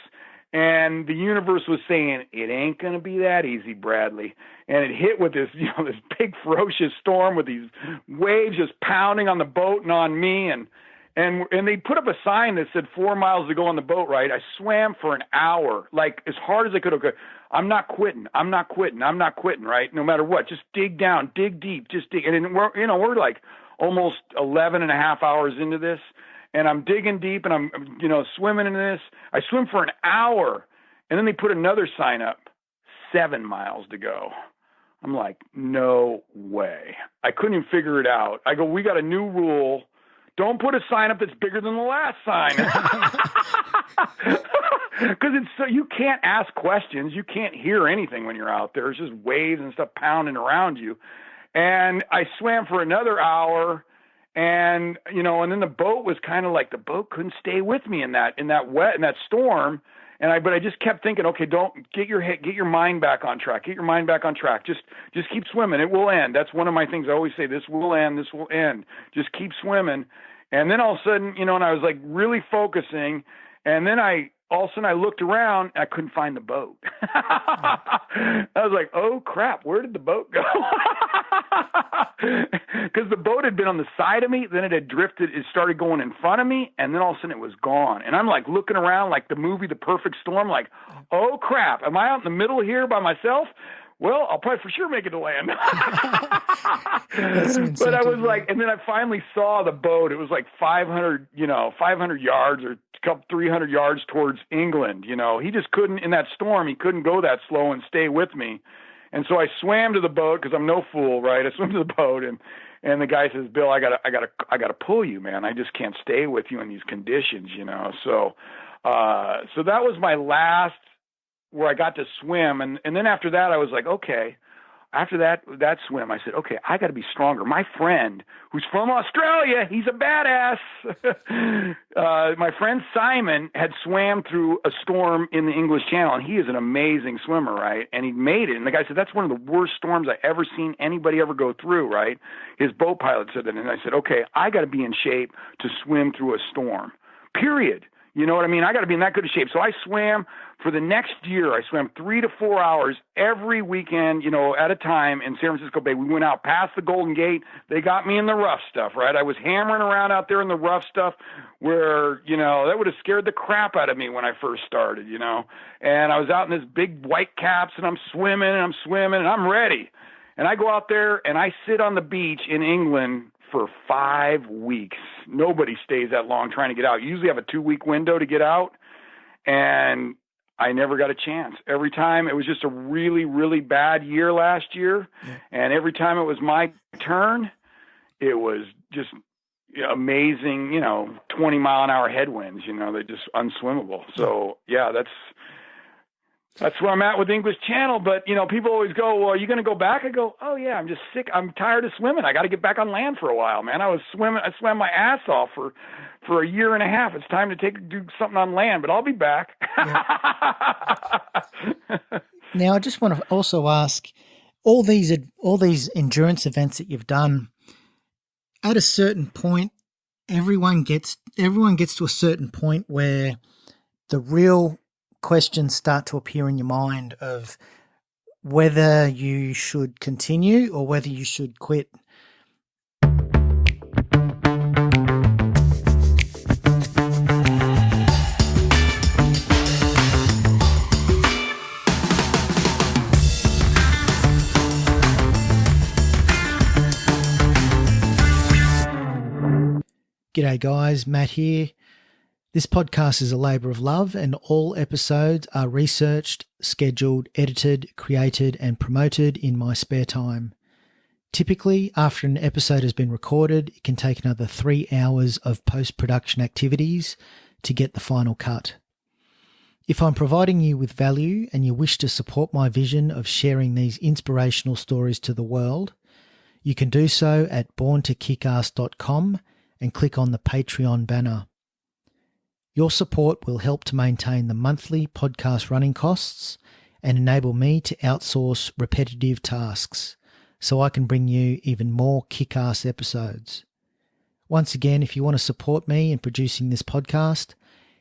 And the universe was saying, it ain't going to be that easy, Bradley. And it hit with this, this big ferocious storm with these waves just pounding on the boat and on me. And they put up a sign that said 4 miles to go on the boat, right? I swam for an hour, like as hard as I could. Okay, I'm not quitting. I'm not quitting. I'm not quitting, right? No matter what, just dig down, dig deep, just dig. And then we're like almost 11 and a half hours into this. And I'm digging deep and I'm, swimming in this. I swim for an hour. And then they put another sign up, 7 miles to go. I'm like, no way. I couldn't even figure it out. I go, we got a new rule. Don't put a sign up that's bigger than the last sign. Because you can't ask questions. You can't hear anything when you're out there. It's just waves and stuff pounding around you. And I swam for another hour. And, and then the boat was kind of like, the boat couldn't stay with me in that storm. But I just kept thinking, okay, don't get your mind back on track. Get your mind back on track. Just keep swimming. It will end. That's one of my things I always say, this will end. This will end. Just keep swimming. And then all of a sudden, and I was like really focusing. And then all of a sudden I looked around and I couldn't find the boat. I was like, oh crap, where did the boat go? Because the boat had been on the side of me, then it had drifted, it started going in front of me, and then all of a sudden it was gone. And I'm like looking around like the movie The Perfect Storm, like, oh crap, am I out in the middle here by myself? Well, I'll probably for sure make it to land. But I was like, and then I finally saw the boat. It was like 500 yards or 300 yards towards England. He just couldn't, in that storm, he couldn't go that slow and stay with me. And so I swam to the boat because I'm no fool, right? I swam to the boat and the guy says, Bill, I gotta pull you, man. I just can't stay with you in these conditions, So that was my last where I got to swim. And then after that, I was like, okay, after that swim, I said, okay, I got to be stronger. My friend who's from Australia, he's a badass. My friend Simon had swam through a storm in the English Channel, and he is an amazing swimmer, right? And he made it. And the guy said, that's one of the worst storms I ever seen anybody ever go through, right? His boat pilot said that. And I said, okay, I got to be in shape to swim through a storm, period. You know what I mean? I got to be in that good of shape. So I swam for the next year. I swam 3 to 4 hours every weekend, at a time in San Francisco Bay. We went out past the Golden Gate. They got me in the rough stuff, right? I was hammering around out there in the rough stuff where, that would have scared the crap out of me when I first started, And I was out in this big white caps and I'm swimming and I'm ready. And I go out there and I sit on the beach in England for 5 weeks. Nobody stays that long trying to get out. You usually have a 2-week window to get out, and I never got a chance. Every time it was just a really, really bad year last year, and every time it was my turn, it was just amazing, 20-mile-an-hour headwinds, they're just unswimmable. So, yeah, that's where I'm at with English Channel. But, people always go, well, are you going to go back? I go, oh, yeah, I'm just sick. I'm tired of swimming. I got to get back on land for a while, man. I swam my ass off for a year and a half. It's time to do something on land, but I'll be back. Yeah. Now, I just want to also ask, all these endurance events that you've done, at a certain point, everyone gets to a certain point where the real questions start to appear in your mind of whether you should continue or whether you should quit. G'day guys, Matt here. This podcast is a labour of love, and all episodes are researched, scheduled, edited, created and promoted in my spare time. Typically, after an episode has been recorded, it can take another 3 hours of post-production activities to get the final cut. If I'm providing you with value and you wish to support my vision of sharing these inspirational stories to the world, you can do so at borntokickass.com and click on the Patreon banner. Your support will help to maintain the monthly podcast running costs and enable me to outsource repetitive tasks, so I can bring you even more kick-ass episodes. Once again, if you want to support me in producing this podcast,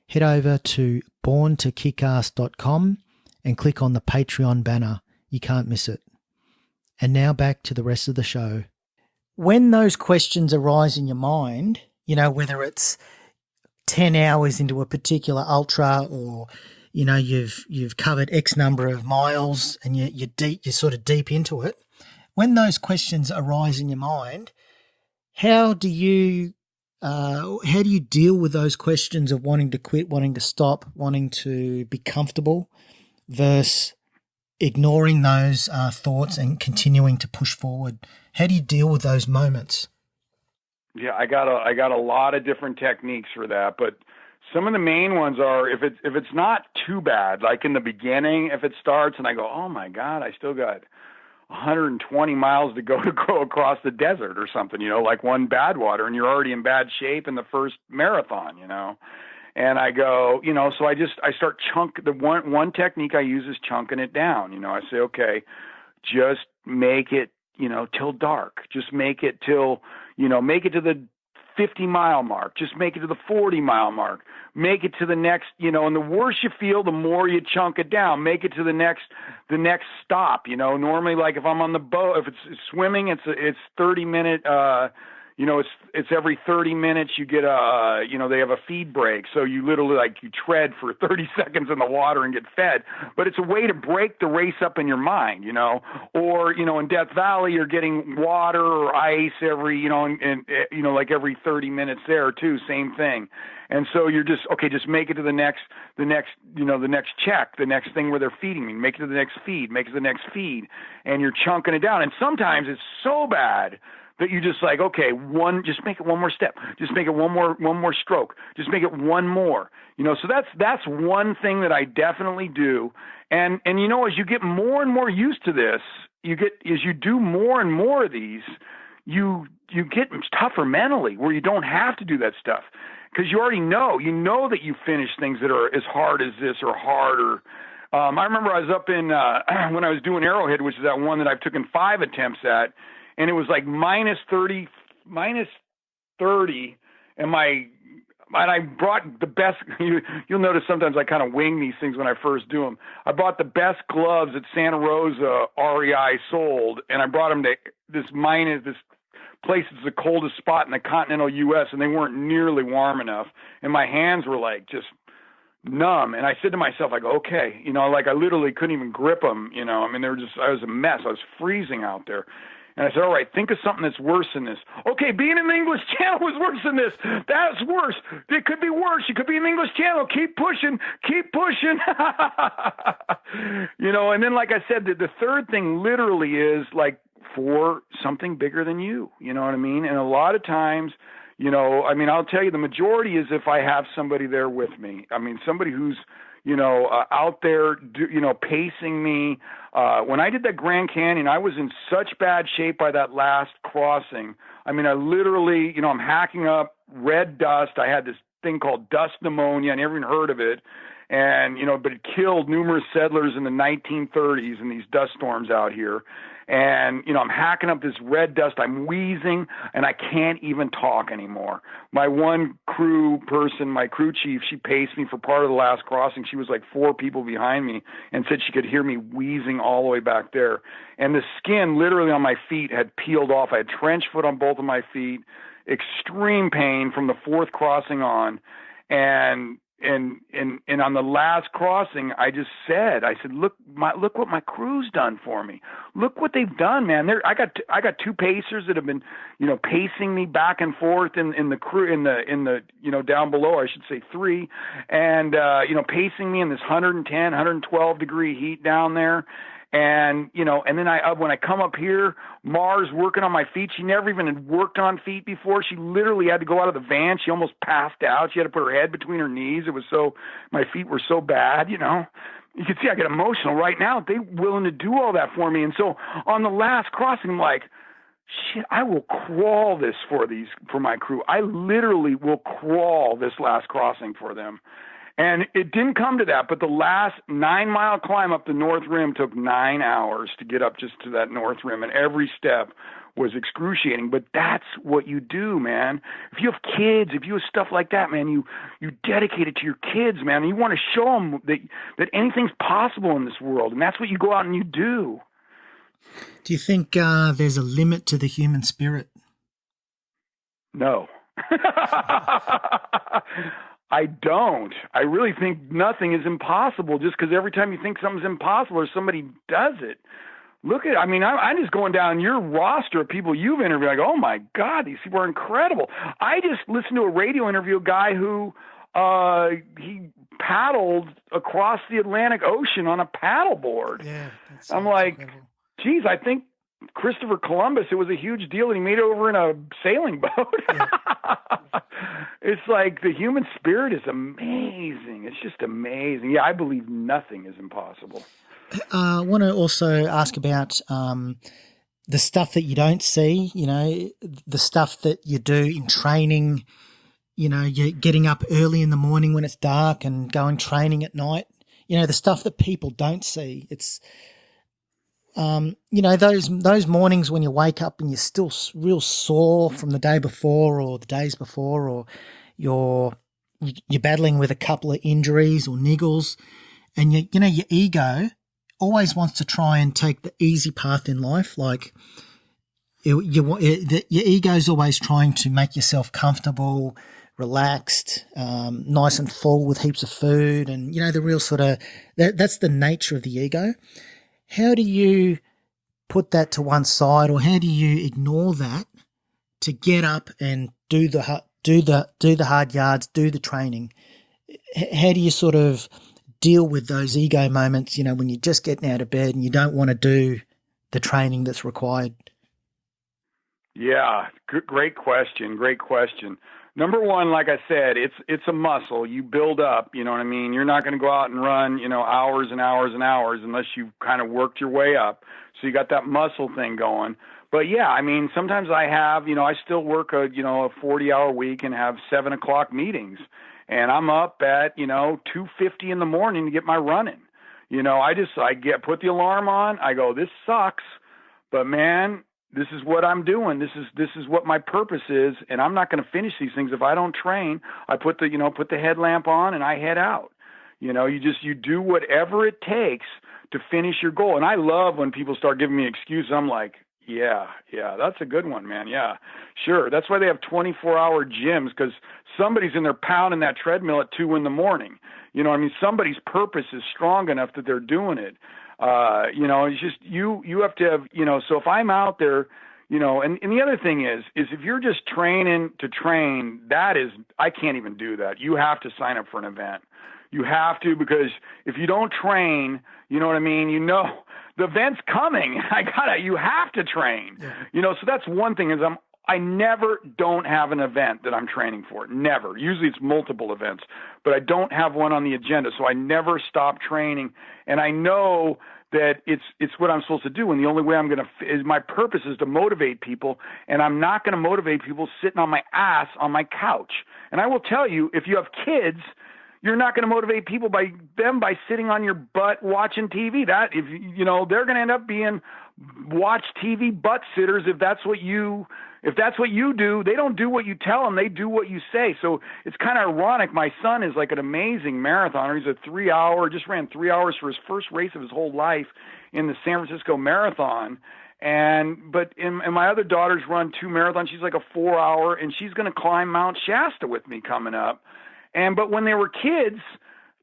head over to borntokickass.com and click on the Patreon banner. You can't miss it. And now back to the rest of the show. When those questions arise in your mind, whether it's 10 hours into a particular ultra, or you've covered X number of miles and you're sort of deep into it. When those questions arise in your mind, how do you deal with those questions of wanting to quit, wanting to stop, wanting to be comfortable, versus ignoring those thoughts and continuing to push forward? How do you deal with those moments? Yeah, I got a lot of different techniques for that, but some of the main ones are if it's not too bad, like in the beginning, if it starts and I go, oh my God, I still got 120 miles to go across the desert or something, like one Badwater, and you're already in bad shape in the first marathon, And I go, so I start the one technique I use is chunking it down. I say, okay, just make it, till dark. Just make it till, make it to the 50-mile mark. Just make it to the 40-mile mark. Make it to the next, and the worse you feel, the more you chunk it down. Make it to the next stop. Normally, like if I'm on the boat, if it's swimming, it's 30-minute, it's every 30 minutes you get they have a feed break. So you literally you tread for 30 seconds in the water and get fed. But it's a way to break the race up in your mind, or, in Death Valley, you're getting water or ice every, like every 30 minutes there too, same thing. And so you're just make it to the next check, the next thing where they're feeding me, make it to the next feed, and you're chunking it down. And sometimes it's so bad that you just just make it one more step, just make it one more stroke, just make it one more, so that's one thing that I definitely do. And as you get more and more used to this, as you do more and more of these, you get tougher mentally where you don't have to do that stuff. Because you already know that you finish things that are as hard as this or harder. I remember I was up in, when I was doing Arrowhead, which is that one that I've taken 5 attempts at, and it was like minus 30, and I brought the best, you'll notice sometimes I kind of wing these things when I first do them. I bought the best gloves that Santa Rosa REI sold, and I brought them to this place is the coldest spot in the continental U.S., and they weren't nearly warm enough, and my hands were just numb. And I said to myself, okay, I literally couldn't even grip them, I was a mess. I was freezing out there. And I said, all right, think of something that's worse than this. Okay, being in the English Channel was worse than this. That's worse. It could be worse. You could be in the English Channel. Keep pushing. And then, like I said, the third thing literally is for something bigger than you. You know what I mean? And a lot of times, I'll tell you, the majority is if I have somebody there with me. Somebody who's, out there, pacing me. When I did that Grand Canyon, I was in such bad shape by that last crossing. I literally, I'm hacking up red dust. I had this thing called dust pneumonia. I never even heard of it. And, but it killed numerous settlers in the 1930s in these dust storms out here. And, I'm hacking up this red dust. I'm wheezing, and I can't even talk anymore. My one crew person, my crew chief, she paced me for part of the last crossing. She was 4 people behind me and said she could hear me wheezing all the way back there. And the skin literally on my feet had peeled off. I had trench foot on both of my feet, extreme pain from the 4th crossing on. And on the last crossing, I said, look what my crew's done for me. Look what they've done, man. I got 2 pacers that have been, pacing me back and forth in the crew, in the down below, I should say 3, and, pacing me in this 110, 112 degree heat down there. And, and then when I come up here, Mars working on my feet. She never even had worked on feet before. She literally had to go out of the van. She almost passed out. She had to put her head between her knees. My feet were so bad, You can see I get emotional right now. They're willing to do all that for me. And so on the last crossing, I'm like, shit, I will crawl this for my crew. I literally will crawl this last crossing for them. And it didn't come to that, but the last 9-mile climb up the North Rim took 9 hours to get up just to that North Rim, and every step was excruciating. But that's what you do, man. If you have kids, if you have stuff like that, man, you dedicate it to your kids, man. You want to show them that anything's possible in this world, and that's what you go out and you do. Do you think there's a limit to the human spirit? No. I don't. I really think nothing is impossible just because every time you think something's impossible or somebody does it. I'm just going down your roster of people you've interviewed. I go, oh my God, these people are incredible. I just listened to a radio interview, a guy who he paddled across the Atlantic Ocean on a paddleboard. Yeah, I'm like, incredible. Geez, I think Christopher Columbus, it was a huge deal and he made it over in a sailing boat. Yeah. It's like the human spirit is amazing. It's just amazing. Yeah, I believe nothing is impossible. I want to also ask about the stuff that you don't see, the stuff that you do in training. You're getting up early in the morning when it's dark and going training at night. The stuff that people don't see. It's, those mornings when you wake up and you're still real sore from the day before or the days before, or you're battling with a couple of injuries or niggles, and your ego always wants to try and take the easy path in life. Like your ego's always trying to make yourself comfortable, relaxed, nice and full with heaps of food, and the real sort of that's the nature of the ego. How do you put that to one side, or how do you ignore that to get up and do the hard yards, do the training? How do you sort of deal with those ego moments, when you're just getting out of bed and you don't want to do the training that's required? Yeah, great question. Great question. Number one, like I said, it's a muscle. You build up, you know what I mean? You're not going to go out and run, hours and hours and hours unless you've kind of worked your way up. So you got that muscle thing going. But yeah, sometimes I have, I still work a 40-hour week and have 7 o'clock meetings. And I'm up at, 2:50 in the morning to get my running. I put the alarm on. I go, this sucks, but man, this is what I'm doing. This is what my purpose is. And I'm not going to finish these things if I don't train. I put the headlamp on and I head out. You do whatever it takes to finish your goal. And I love when people start giving me excuses. I'm like, yeah, that's a good one, man. Yeah, sure. That's why they have 24-hour gyms, because somebody's in there pounding that treadmill at 2 in the morning. Somebody's purpose is strong enough that they're doing it. It's just you have to have, so if I'm out there, and the other thing is if you're just training to train, I can't even do that. You have to sign up for an event. You have to, because if you don't train, you know what I mean? The event's coming. You have to train. Yeah. So that's one thing is I never don't have an event that I'm training for. Never. Usually it's multiple events, but I don't have one on the agenda. So I never stop training. And I know that it's what I'm supposed to do. And the only way my purpose is to motivate people. And I'm not going to motivate people sitting on my ass on my couch. And I will tell you, if you have kids, you're not going to motivate people by sitting on your butt watching TV. They're going to end up being watch TV butt sitters if that's what you do. They don't do what you tell them, they do what you say. So it's kind of ironic. My son is like an amazing marathoner. He's just ran 3 hours for his first race of his whole life in the San Francisco Marathon. And my other daughter's run 2 marathons. She's like a 4-hour, and she's going to climb Mount Shasta with me coming up. But when they were kids,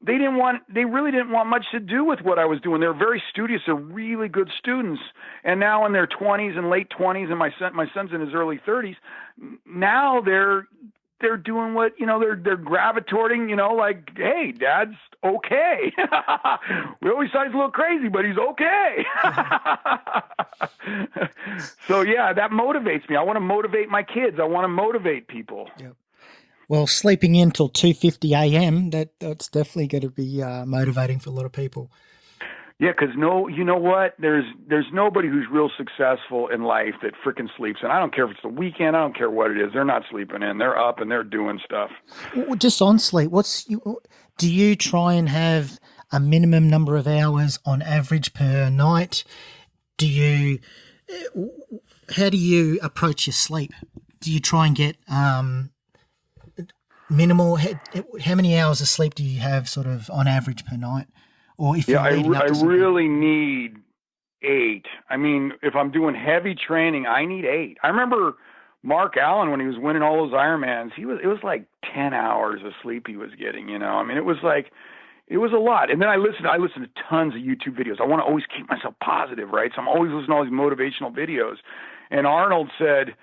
they really didn't want much to do with what I was doing. They were very studious. They're really good students. And now in their 20s and late 20s, and my son's in his early 30s, now they're doing what, they're gravitating, like, hey, Dad's okay. We always thought he's a little crazy, but he's okay. So yeah, that motivates me. I want to motivate my kids. I want to motivate people. Yep. Well, sleeping in till 2:50 a.m., that's definitely going to be motivating for a lot of people. Yeah, because you know what? There's nobody who's real successful in life that frickin' sleeps. And I don't care if it's the weekend. I don't care what it is. They're not sleeping in. They're up and they're doing stuff. Well, just on sleep, do you try and have a minimum number of hours on average per night? How do you approach your sleep? Do you try and get minimal? How many hours of sleep do you have sort of on average per night? Or if I really need 8. I mean, if I'm doing heavy training, I need 8. I remember Mark Allen when he was winning all those Ironmans. It was like 10 hours of sleep he was getting. You know, I mean, it was a lot. And then I listen to tons of YouTube videos. I want to always keep myself positive, right? So I'm always listening to all these motivational videos. And Arnold said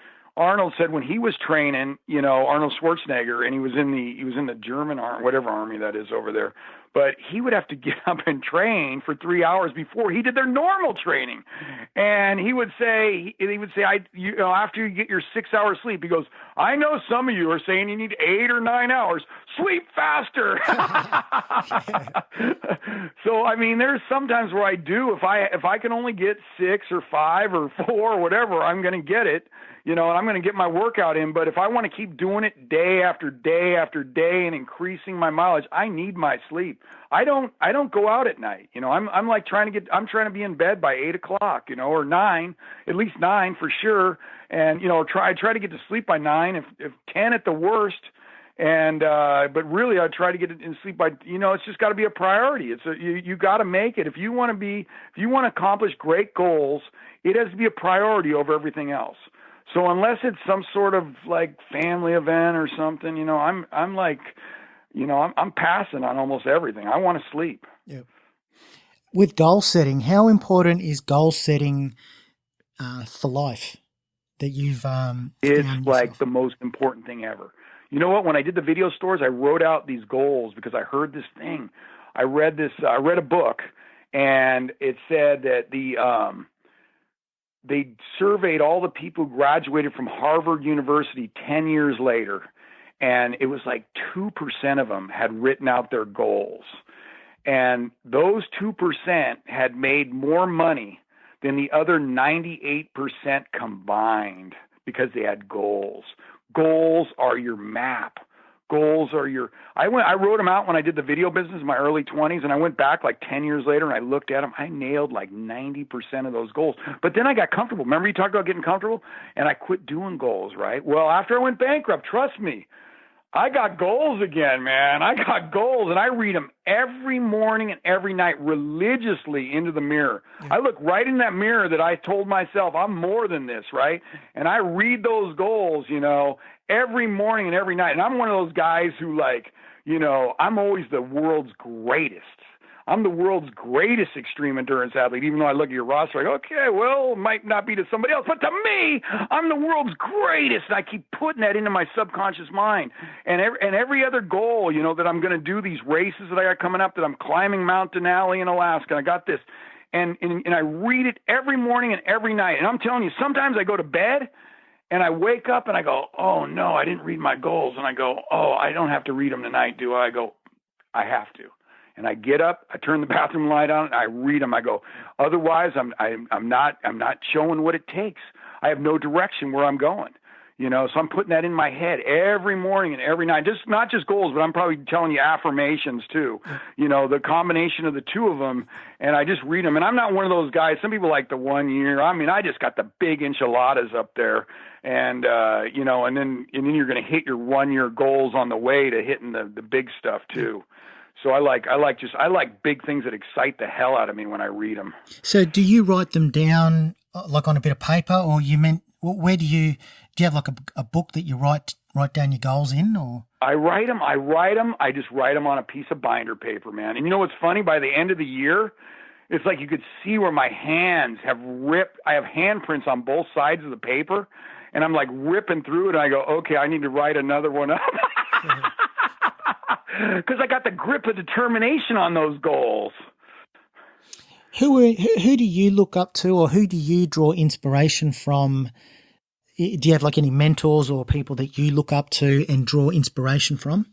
when he was training, you know, Arnold Schwarzenegger, and he was in the German army, whatever army that is over there, but he would have to get up and train for 3 hours before he did their normal training. And he would say, after you get your 6 hours sleep, he goes, I know some of you are saying you need 8 or 9 hours. Sleep faster. So, I mean, there's sometimes where I do, if I can only get 6 or 5 or 4 or whatever, I'm going to get it. You know, and I'm going to get my workout in, but if I want to keep doing it day after day after day and increasing my mileage, I need my sleep. I don't go out at night. You know, I'm trying to be in bed by 8 o'clock, you know, or 9, at least 9 for sure. And, you know, I try to get to sleep by 9, if 10 at the worst. And, but really I try to get in sleep by, you know, it's just got to be a priority. You got to make it. If you want to accomplish great goals, it has to be a priority over everything else. So unless it's some sort of like family event or something, you know, I'm like, you know, I'm passing on almost everything. I want to sleep. Yeah. With goal setting, how important is goal setting for life that you've it's like the most important thing ever. You know what? When I did the video stores, I wrote out these goals because I heard this thing. I read a book, and it said that they surveyed all the people who graduated from Harvard University 10 years later, and it was like 2% of them had written out their goals. And those 2% had made more money than the other 98% combined because they had goals. Goals are your map. Goals are I wrote them out when I did the video business in my early 20s, and I went back like 10 years later and I looked at them. I nailed like 90% of those goals. But then I got comfortable. Remember you talked about getting comfortable? And I quit doing goals, right? Well, after I went bankrupt, trust me, I got goals again, man. I got goals, and I read them every morning and every night religiously into the mirror. Yeah. I look right in that mirror that I told myself I'm more than this, right? And I read those goals, you know, every morning and every night. And I'm one of those guys who, like, you know, I'm always the world's greatest. I'm the world's greatest extreme endurance athlete, even though I look at your roster, like, okay, well, it might not be to somebody else, but to me, I'm the world's greatest. And I keep putting that into my subconscious mind. And every other goal, you know, that I'm going to do these races that I got coming up, that I'm climbing Mount Denali in Alaska, and I got this. And I read it every morning and every night. And I'm telling you, sometimes I go to bed and I wake up and I go, oh, no, I didn't read my goals. And I go, oh, I don't have to read them tonight, do I? I go, I have to. And I get up, I turn the bathroom light on, and I read them. I go, otherwise, I'm not showing what it takes. I have no direction where I'm going, you know. So I'm putting that in my head every morning and every night. Just not just goals, but I'm probably telling you affirmations too. You know, the combination of the two of them. And I just read them. And I'm not one of those guys. Some people like the 1 year. I mean, I just got the big enchiladas up there, and you know, and then you're going to hit your 1 year goals on the way to hitting the big stuff too. So I like big things that excite the hell out of me when I read them. So do you write them down like on a bit of paper, or where do you have like a book that you write down your goals in, or? I write them. I just write them on a piece of binder paper, man. And you know what's funny? By the end of the year, it's like you could see where my hands have ripped. I have handprints on both sides of the paper, and I'm like ripping through it. And I go, okay, I need to write another one up. Because I got the grip of determination on those goals. Who do you look up to, or who do you draw inspiration from? Do you have like any mentors or people that you look up to and draw inspiration from?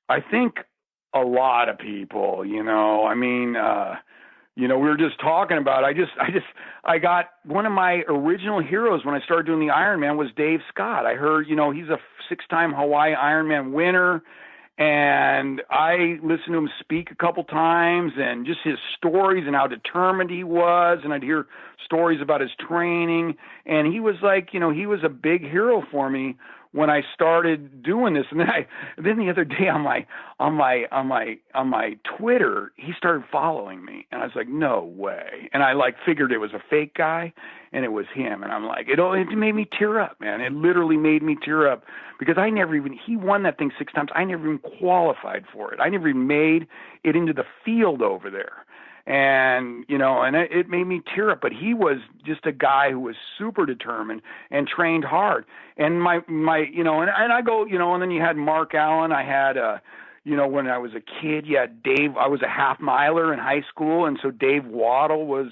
I think a lot of people, I mean, we were just talking about, I got one of my original heroes when I started doing the Ironman was Dave Scott. I heard, he's a 6-time Hawaii Ironman winner. And I listened to him speak a couple times and just his stories and how determined he was. And I'd hear stories about his training. And he was like, he was a big hero for me when I started doing this. And then the other day on my Twitter, he started following me, and I was like, no way. And I figured it was a fake guy, and it was him. And I'm like, it made me tear up, man. It literally made me tear up because he won that thing 6 times. I never even qualified for it. I never even made it into the field over there. And, it made me tear up, but he was just a guy who was super determined and trained hard. And and I go, and then you had Mark Allen. I had, when I was a kid, you had Dave. I was a half miler in high school. And so Dave Waddle was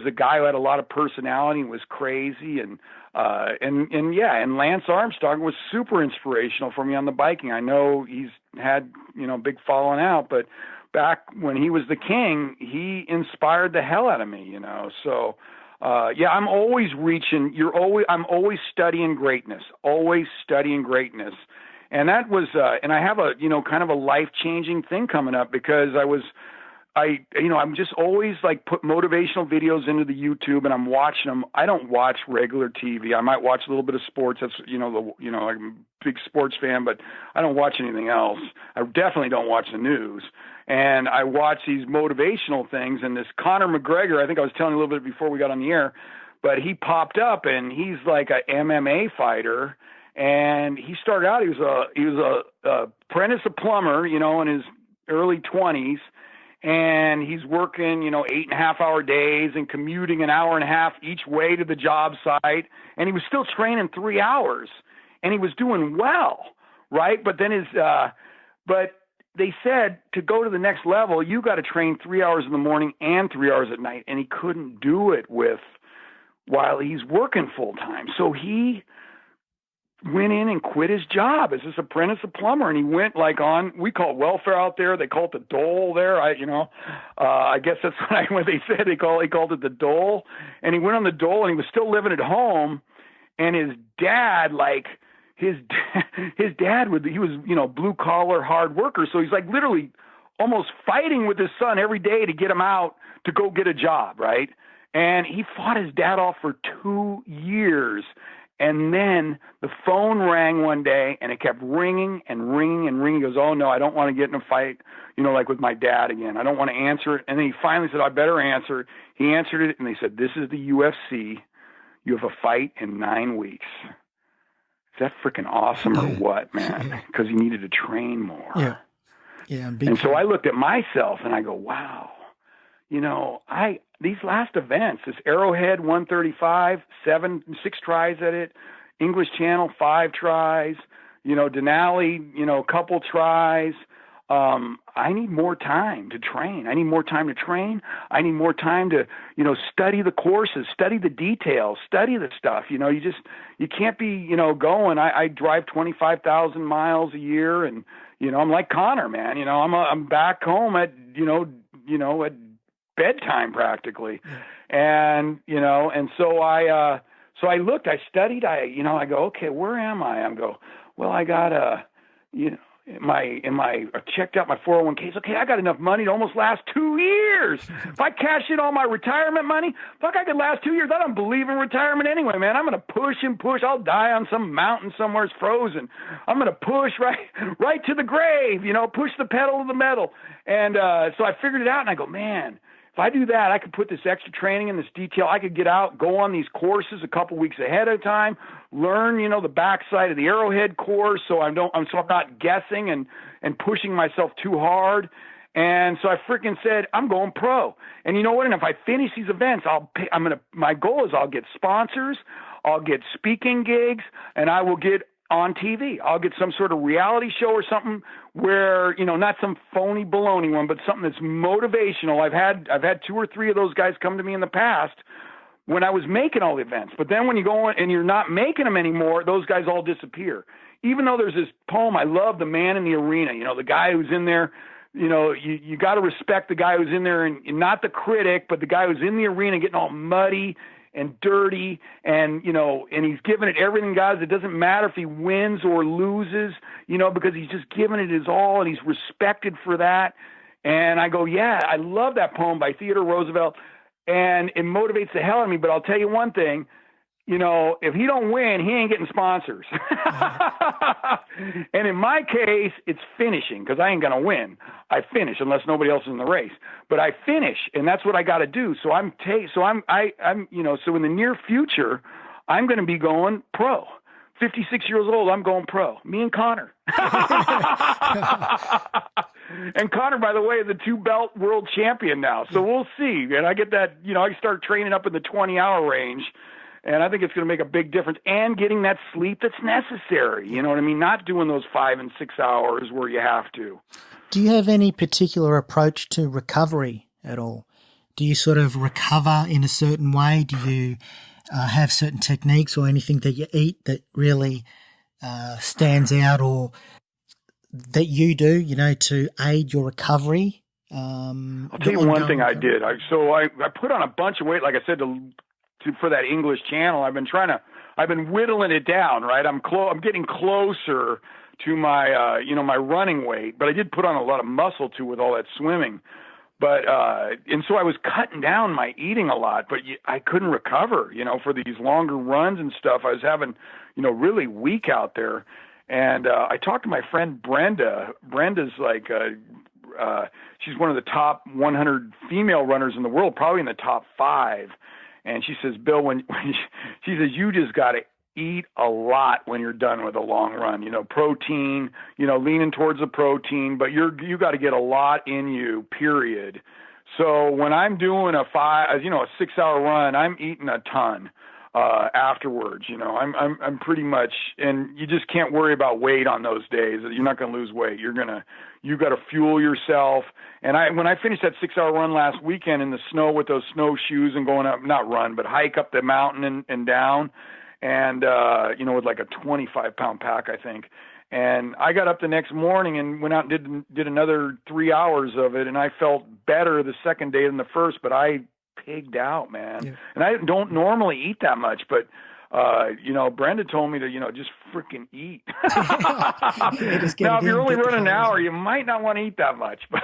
a guy who had a lot of personality and was crazy. And Lance Armstrong was super inspirational for me on the biking. I know he's had, big falling out, but back when he was the king, he inspired the hell out of me, So, I'm always reaching. I'm always studying greatness. And that was, and I have a, kind of a life-changing thing coming up because I'm just always put motivational videos into the YouTube and I'm watching them. I don't watch regular TV. I might watch a little bit of sports. That's, I'm a big sports fan, but I don't watch anything else. I definitely don't watch the news. And I watch these motivational things, and this Conor McGregor, I think I was telling you a little bit before we got on the air, but he popped up and he's like a MMA fighter. And he started out, he was a apprentice a plumber, in his early 20s. And he's working, 8.5-hour days and commuting an hour and a half each way to the job site. And he was still training 3 hours and he was doing well. Right. But then but they said to go to the next level, you got to train 3 hours in the morning and 3 hours at night. And he couldn't do it while he's working full time. So he went in and quit his job as this apprentice a plumber, and he went we call it welfare out there. They call it the dole there. I guess that's what they said. He called it the dole, and he went on the dole, and he was still living at home. And his dad, he was blue collar hard worker, so he's literally almost fighting with his son every day to get him out to go get a job, right? And he fought his dad off for 2 years. And then the phone rang one day, and it kept ringing and ringing and ringing. He goes, oh, no, I don't want to get in a fight, with my dad again. I don't want to answer it. And then he finally said, I better answer it. He answered it, and they said, this is the UFC. You have a fight in 9 weeks. Is that freaking awesome or what, man? Because he needed to train more. Yeah. Yeah. And so I looked at myself, and I go, wow. These last events, this Arrowhead 135, 6 tries at it, English Channel 5 tries, Denali, a couple tries. I need more time to train. I need more time to study the courses, study the details, study the stuff. You can't be, going. I drive 25,000 miles a year, and I'm like Connor, man. I'm back home at at bedtime practically. And, and so I looked, I studied, I go, okay, where am I? I got I checked out my 401ks. Okay, I got enough money to almost last 2 years. If I cash in all my retirement money, I could last 2 years. I don't believe in retirement anyway, man. I'm going to push and push. I'll die on some mountain somewhere it's frozen. I'm going to push right to the grave, push the pedal to the metal. And so I figured it out, and I go, man, if I do that, I could put this extra training in this detail. I could get out, go on these courses a couple weeks ahead of time, learn, the backside of the Arrowhead course, so I'm not guessing and pushing myself too hard. And so I freaking said, I'm going pro. And you know what? And if I finish these events, my goal is I'll get sponsors, I'll get speaking gigs, and I will get on TV. I'll get some sort of reality show or something where, not some phony baloney one, but something that's motivational. I've had 2 or 3 of those guys come to me in the past when I was making all the events. But then when you go on and you're not making them anymore, those guys all disappear. Even though there's this poem, I love The Man in the Arena, the guy who's in there, you got to respect the guy who's in there, and not the critic, but the guy who's in the arena getting all muddy and dirty, and and he's giving it everything, guys. It doesn't matter if he wins or loses, because he's just giving it his all, and he's respected for that. And I go, yeah, I love that poem by Theodore Roosevelt, and it motivates the hell out of me. But I'll tell you one thing, if he don't win, he ain't getting sponsors. And in my case, it's finishing, because I ain't going to win. I finish unless nobody else is in the race, but I finish, and that's what I got to do. So so in the near future, I'm going to be going pro. 56 years old, I'm going pro. Me and Connor. And Connor, by the way, is a 2-belt world champion now. So we'll see. And I get that, I start training up in the 20-hour range. And I think it's going to make a big difference, and getting that sleep that's necessary. You know what I mean? Not doing those 5 and 6 hours where you have to. Do you have any particular approach to recovery at all? Do you sort of recover in a certain way? Do you have certain techniques or anything that you eat that really stands out, or that you do, to aid your recovery? I'll tell you one thing I did. I put on a bunch of weight, like I said, for that English channel. I've been whittling it down, right? I'm getting closer to my, my running weight, but I did put on a lot of muscle too with all that swimming. But, and so I was cutting down my eating a lot, but I couldn't recover, for these longer runs and stuff. I was having, really weak out there. And, I talked to my friend Brenda. Brenda's like, she's one of the top 100 female runners in the world, probably in the top 5. And she says, Bill, she says, you just got to eat a lot when you're done with a long run, protein, leaning towards the protein, but you got to get a lot in you, period. So when I'm doing a 6-hour run, I'm eating a ton, afterwards, I'm pretty much, and you just can't worry about weight on those days. You're not going to lose weight. You got to fuel yourself. And when I finished that 6-hour run last weekend in the snow with those snowshoes and going up, not run, but hike up the mountain and down, and, with like a 25-pound pack, I think. And I got up the next morning and went out and did another 3 hours of it. And I felt better the second day than the first, but I pigged out, man. Yeah. And I don't normally eat that much, but, Brenda told me to, just freaking eat. Now, if you're only running an hour, you might not want to eat that much. But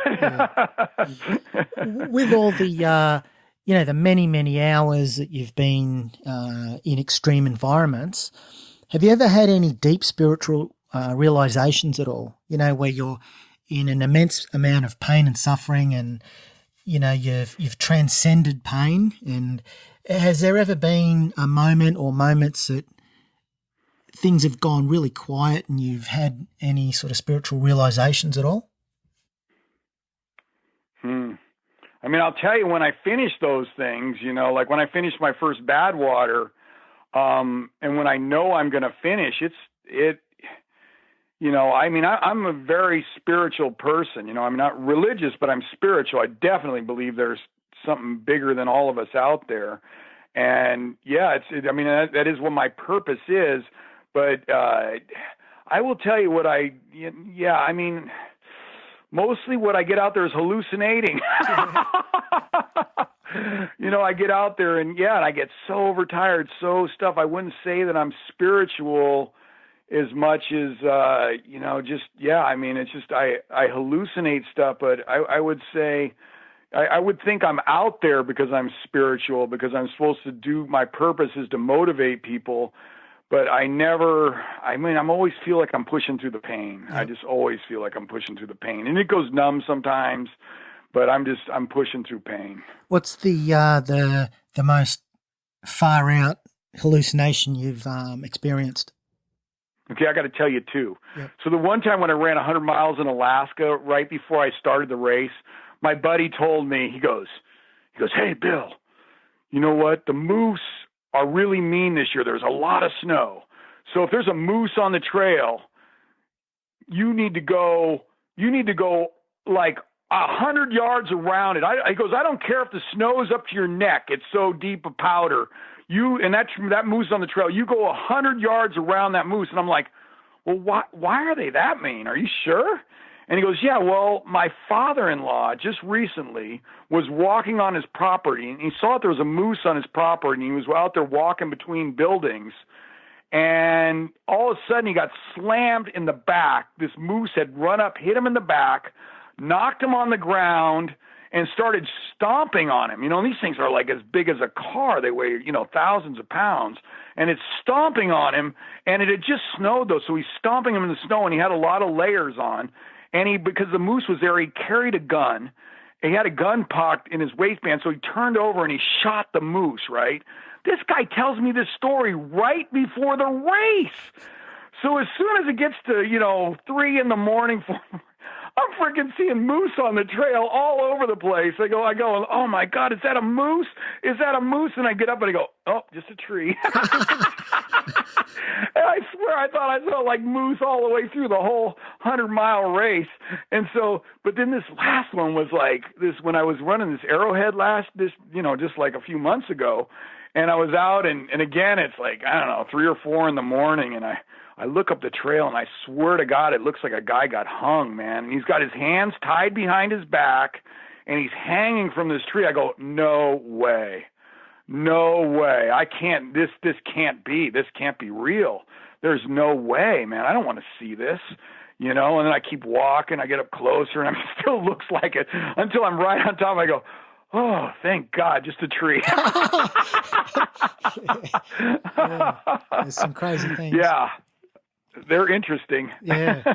with all the, the many, many hours that you've been in extreme environments, have you ever had any deep spiritual realizations at all, where you're in an immense amount of pain and suffering, and, you've transcended pain? And has there ever been a moment or moments that things have gone really quiet and you've had any sort of spiritual realizations at all? I mean, I'll tell you, when I finish those things, like when I finished my first Badwater, and when I know I'm going to finish, I'm a very spiritual person. I'm not religious, but I'm spiritual. I definitely believe there's something bigger than all of us out there. And yeah, that is what my purpose is. But I will tell you mostly what I get out there is hallucinating. I get out there and I get so overtired, so stuff. I wouldn't say that I'm spiritual as much as, it's just, I hallucinate stuff, but I would say, I would think I'm out there because I'm spiritual, because I'm supposed to do, my purpose is to motivate people, but I'm always feel like I'm pushing through the pain. Yeah. I just always feel like I'm pushing through the pain, and it goes numb sometimes, but I'm pushing through pain. What's the most far out hallucination you've experienced? Okay, I got to tell you two. Yep. So the one time when I ran 100 miles in Alaska, right before I started the race, my buddy told me, he goes, "Hey, Bill, you know what? The moose are really mean this year. There's a lot of snow. So if there's a moose on the trail, you need to go like 100 yards around it." He goes, "I don't care if the snow is up to your neck. It's so deep of powder. That moose on the trail, you go 100 yards around that moose." And I'm like, "Well, why are they that mean? Are you sure?" And he goes, yeah, well, my father-in-law just recently was walking on his property, and he saw that there was a moose on his property, and he was out there walking between buildings. And all of a sudden, he got slammed in the back. This moose had run up, hit him in the back, knocked him on the ground, and started stomping on him. And these things are like as big as a car. They weigh, thousands of pounds. And it's stomping on him, and it had just snowed, though, so he's stomping him in the snow, and he had a lot of layers on. And because the moose was there, he carried a gun. He had a gun pocked in his waistband, so he turned over and he shot the moose, right? This guy tells me this story right before the race. So as soon as it gets to, 3 in the morning, I'm freaking seeing moose on the trail all over the place. I go, oh my God, is that a moose? Is that a moose? And I get up and I go, oh, just a tree. And I swear I thought I saw like moose all the way through the whole 100-mile race. And so, but then this last one was like this, when I was running this Arrowhead just like a few months ago, and I was out and again, it's like, I don't know, 3 or 4 in the morning. And I look up the trail and I swear to God, it looks like a guy got hung, man. And he's got his hands tied behind his back and he's hanging from this tree. I go, no way. No way. I can't, this can't be, this can't be real. There's no way, man. I don't want to see this, and then I keep walking, I get up closer and it still looks like it until I'm right on top. I go, oh, thank God, just a tree. Yeah. There's some crazy things. Yeah. They're interesting. Yeah.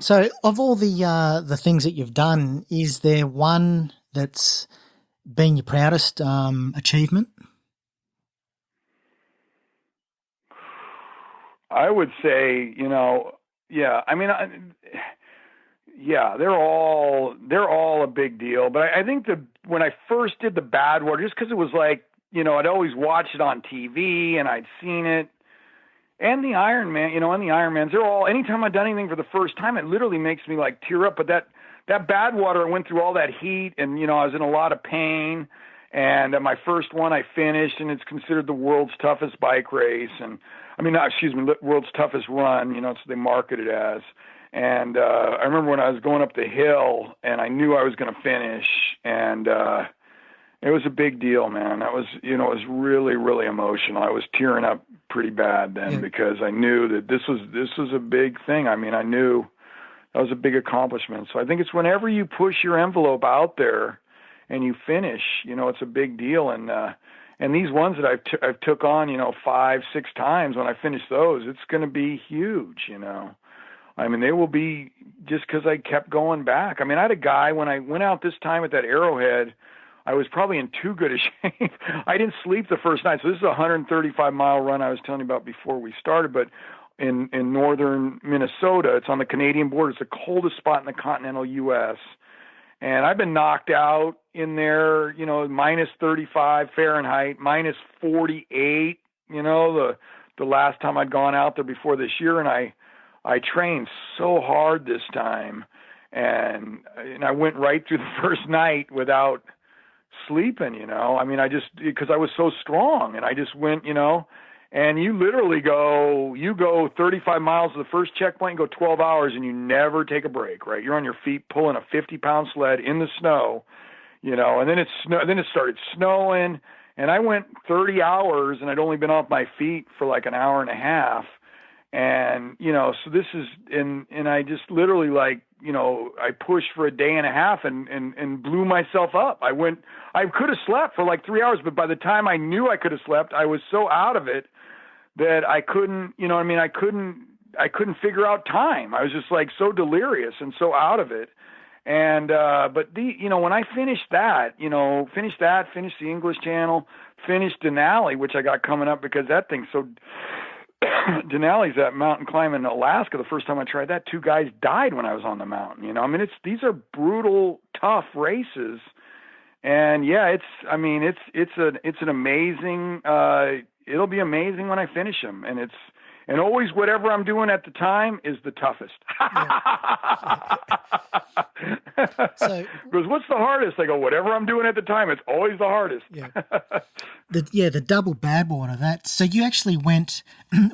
So of all the things that you've done, is there one that's been your proudest achievement? I would say, yeah. I mean, yeah, they're all a big deal. But I think when I first did the Badwater, just because it was like, I'd always watched it on TV and I'd seen it. And the Ironman, and the Ironmans, they're all, anytime I've done anything for the first time, it literally makes me like tear up. But that Badwater, I went through all that heat and, I was in a lot of pain. And my first one I finished, and it's considered the world's toughest bike race. And world's toughest run, so they market it as. And I remember when I was going up the hill and I knew I was going to finish, and it was a big deal, man. That was, it was really, really emotional. I was tearing up pretty bad then because I knew that this was a big thing. I mean, I knew that was a big accomplishment. So I think it's whenever you push your envelope out there and you finish, it's a big deal. And these ones that I've took on, 5, 6 times, when I finish those, it's going to be huge, I mean, they will be, just because I kept going back. I mean, I had a guy, when I went out this time at that Arrowhead, I was probably in too good a shape. I didn't sleep the first night. So this is a 135-mile run I was telling you about before we started, but in northern Minnesota, it's on the Canadian border. It's the coldest spot in the continental U.S., and I've been knocked out in there, minus 35 Fahrenheit, minus 48, the last time I'd gone out there before this year. And I trained so hard this time, and I went right through the first night without sleeping, I mean, because I was so strong, and I just went, and you literally go 35 miles to the first checkpoint, go 12 hours, and you never take a break, right? You're on your feet pulling a 50-pound sled in the snow, and then it started snowing, and I went 30 hours, and I'd only been off my feet for like an hour and a half. And, so this is, and I just literally I pushed for a day and a half and blew myself up. I could have slept for like 3 hours, but by the time I knew I could have slept, I was so out of it that I couldn't, I couldn't figure out time. I was just like so delirious and so out of it. And, but when I finished the English Channel, finished Denali, which I got coming up because that thing's so, Denali's that mountain climb in Alaska. The first time I tried that, 2 guys died when I was on the mountain. These are brutal, tough races, and yeah, it's an amazing. It'll be amazing when I finish them, and always whatever I'm doing at the time is the toughest. So, because what's the hardest? I go, whatever I'm doing at the time, it's always the hardest. Yeah. The Double Badwater. So you actually went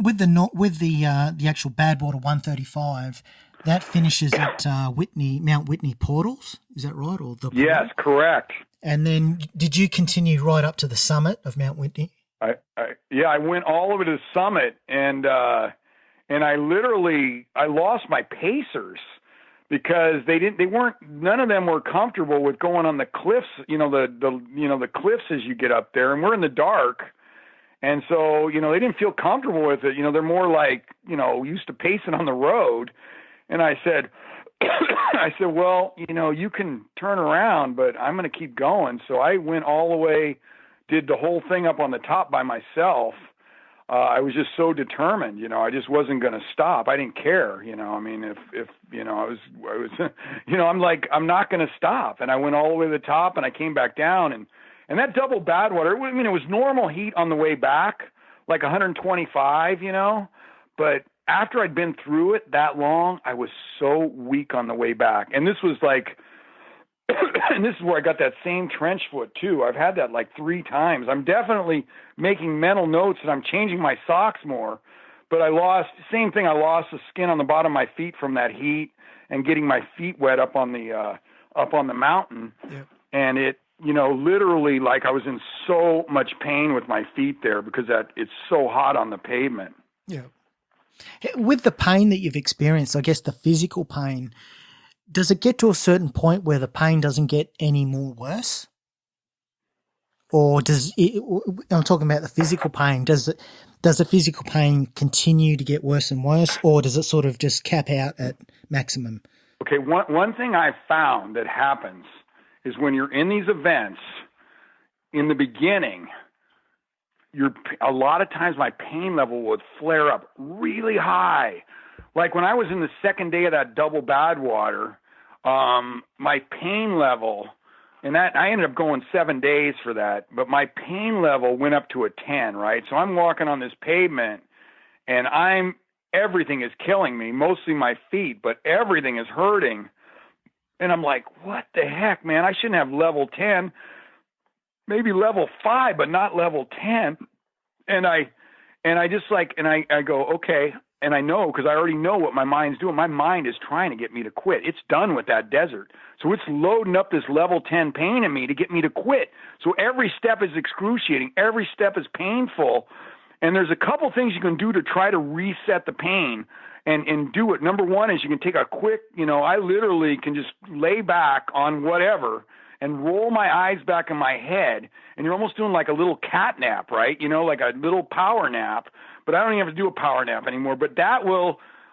with the actual Badwater 135. That finishes at Mount Whitney Portals. Is that right? Or the Yes, correct. And then did you continue right up to the summit of Mount Whitney? I went all over to the summit, and I lost my pacers because none of them were comfortable with going on the cliffs, the cliffs as you get up there, and we're in the dark. And so, they didn't feel comfortable with it. They're more like, used to pacing on the road. And I said, well, you can turn around, but I'm going to keep going. So I went all the way, did the whole thing up on the top by myself. I was just so determined, I just wasn't going to stop. I didn't care, if I was, I'm like, I'm not going to stop. And I went all the way to the top, and I came back down, and that Double Badwater, it was normal heat on the way back, like 125, but after I'd been through it that long, I was so weak on the way back. And this was like, and this is where I got that same trench foot too. I've had that like 3 times. I'm definitely making mental notes that I'm changing my socks more, but I lost the skin on the bottom of my feet from that heat and getting my feet wet up on the mountain. Yep. And it, literally, like I was in so much pain with my feet there because it's so hot on the pavement. Yeah. With the pain that you've experienced, I guess the physical pain, does it get to a certain point where the pain doesn't get any more worse? Or I'm talking about the physical pain, does the physical pain continue to get worse and worse, or does it sort of just cap out at maximum? Okay, one thing I've found that happens is when you're in these events, in the beginning, a lot of times my pain level would flare up really high. Like when I was in the second day of that Double Badwater, my pain level, and that I ended up going 7 days for that, but my pain level went up to a 10, right? So I'm walking on this pavement, and everything is killing me, mostly my feet, but everything is hurting. And I'm like, what the heck, man? I shouldn't have level 10. Maybe level 5, but not level 10. And I go, okay. And I know, because I already know what my mind's doing. My mind is trying to get me to quit. It's done with that desert. So it's loading up this level 10 pain in me to get me to quit. So every step is excruciating. Every step is painful. And there's a couple things you can do to try to reset the pain and do it. Number one is you can take a quick, I literally can just lay back on whatever and roll my eyes back in my head, and you're almost doing like a little cat nap, right? Like a little power nap, but I don't even have to do a power nap anymore. But a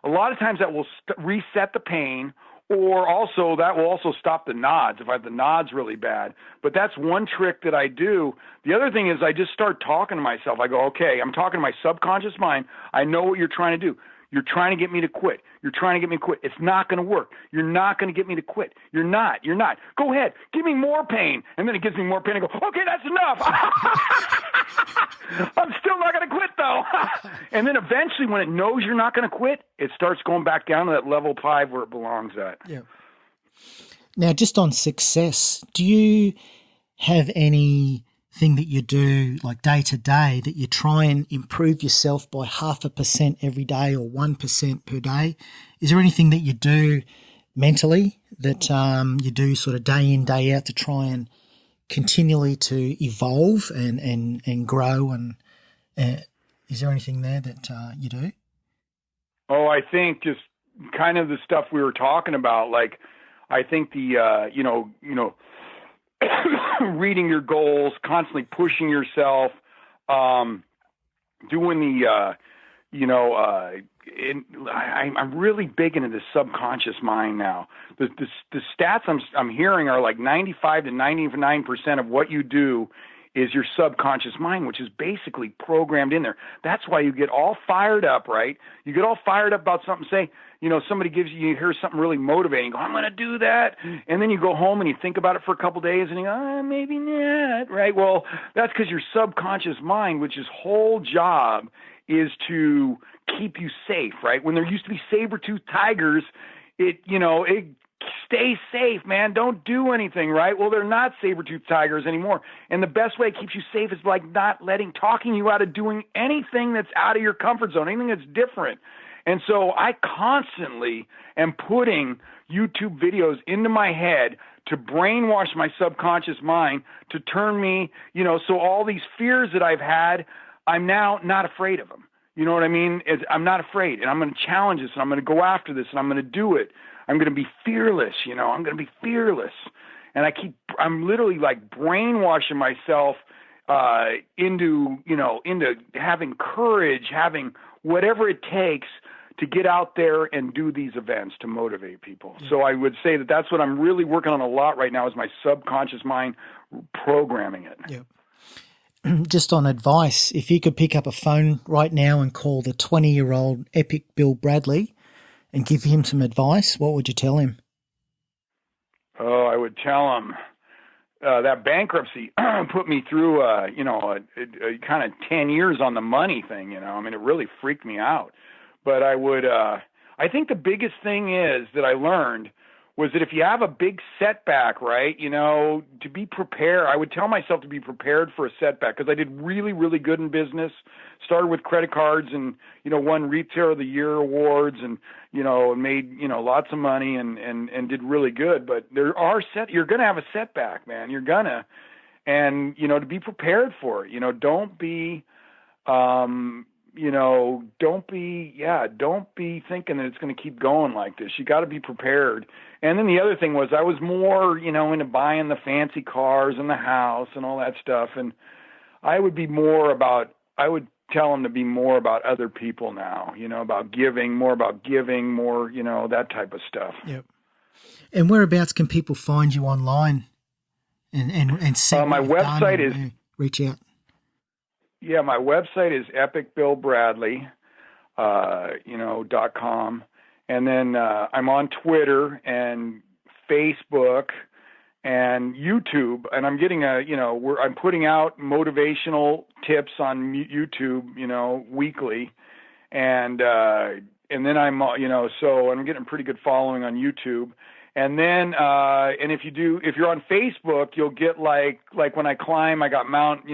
lot of times that will reset the pain, or also that will also stop the nods if I have the nods really bad. But that's one trick that I do. The other thing is I just start talking to myself. I go, okay, I'm talking to my subconscious mind. I know what you're trying to do. You're trying to get me to quit. You're trying to get me to quit. It's not going to work. You're not going to get me to quit. You're not. Go ahead. Give me more pain. And then it gives me more pain. I go, okay, that's enough. I'm still not going to quit, though. And then eventually when it knows you're not going to quit, it starts going back down to that level 5 where it belongs at. Yeah. Now, just on success, do you have anything that you do like day to day that you try and improve yourself by 0.5% every day or 1% per day? Is there anything that you do mentally that you do sort of day in, day out to try and continually to evolve and grow? And is there anything there that you do? Oh, I think just kind of the stuff we were talking about. Like, I think the, reading your goals, constantly pushing yourself, doing the, I'm really big into the subconscious mind now. The stats I'm hearing are like 95 to 99% of what you do is your subconscious mind, which is basically programmed in there. That's why you get all fired up, right? You get all fired up about something, say, somebody you hear something really motivating, you go, I'm going to do that. And then you go home and you think about it for a couple of days and you go, maybe not, right? Well, that's because your subconscious mind, which his whole job is to keep you safe, right? When there used to be saber-toothed tigers, it stay safe, man. Don't do anything, right? Well, they're not saber-toothed tigers anymore. And the best way it keeps you safe is like not talking you out of doing anything that's out of your comfort zone, anything that's different. And so I constantly am putting YouTube videos into my head to brainwash my subconscious mind to turn me, so all these fears that I've had, I'm now not afraid of them. You know what I mean? I'm not afraid, and I'm going to challenge this, and I'm going to go after this, and I'm going to do it. I'm going to be fearless, I'm going to be fearless. And I'm literally like brainwashing myself into having courage, having whatever it takes to get out there and do these events to motivate people. Yeah. So I would say that that's what I'm really working on a lot right now is my subconscious mind programming it. Yeah. Just on advice, if you could pick up a phone right now and call the 20-year-old epic Bill Bradley and give him some advice, what would you tell him? Oh, I would tell him that bankruptcy put me through, a kind of 10 years on the money thing, I mean, it really freaked me out. But I think the biggest thing is that I learned was that if you have a big setback, right, to be prepared. I would tell myself to be prepared for a setback because I did really, really good in business. Started with credit cards and, won Retailer of the Year awards and, made, lots of money and did really good. But you're going to have a setback, man. You're gonna. And, to be prepared for it, don't be don't be thinking that it's going to keep going like this. You got to be prepared. And then the other thing was I was more, into buying the fancy cars and the house and all that stuff. And I would tell them to be more about other people now, about giving, more, that type of stuff. Yep. And whereabouts can people find you online and see my website is reach out? Yeah, my website is epicbillbradley.com. And then I'm on Twitter and Facebook and YouTube. And I'm getting I'm putting out motivational tips on YouTube, weekly. And then I'm, so I'm getting a pretty good following on YouTube. And then, and if you're on Facebook, you'll get like when I climb, I got Mount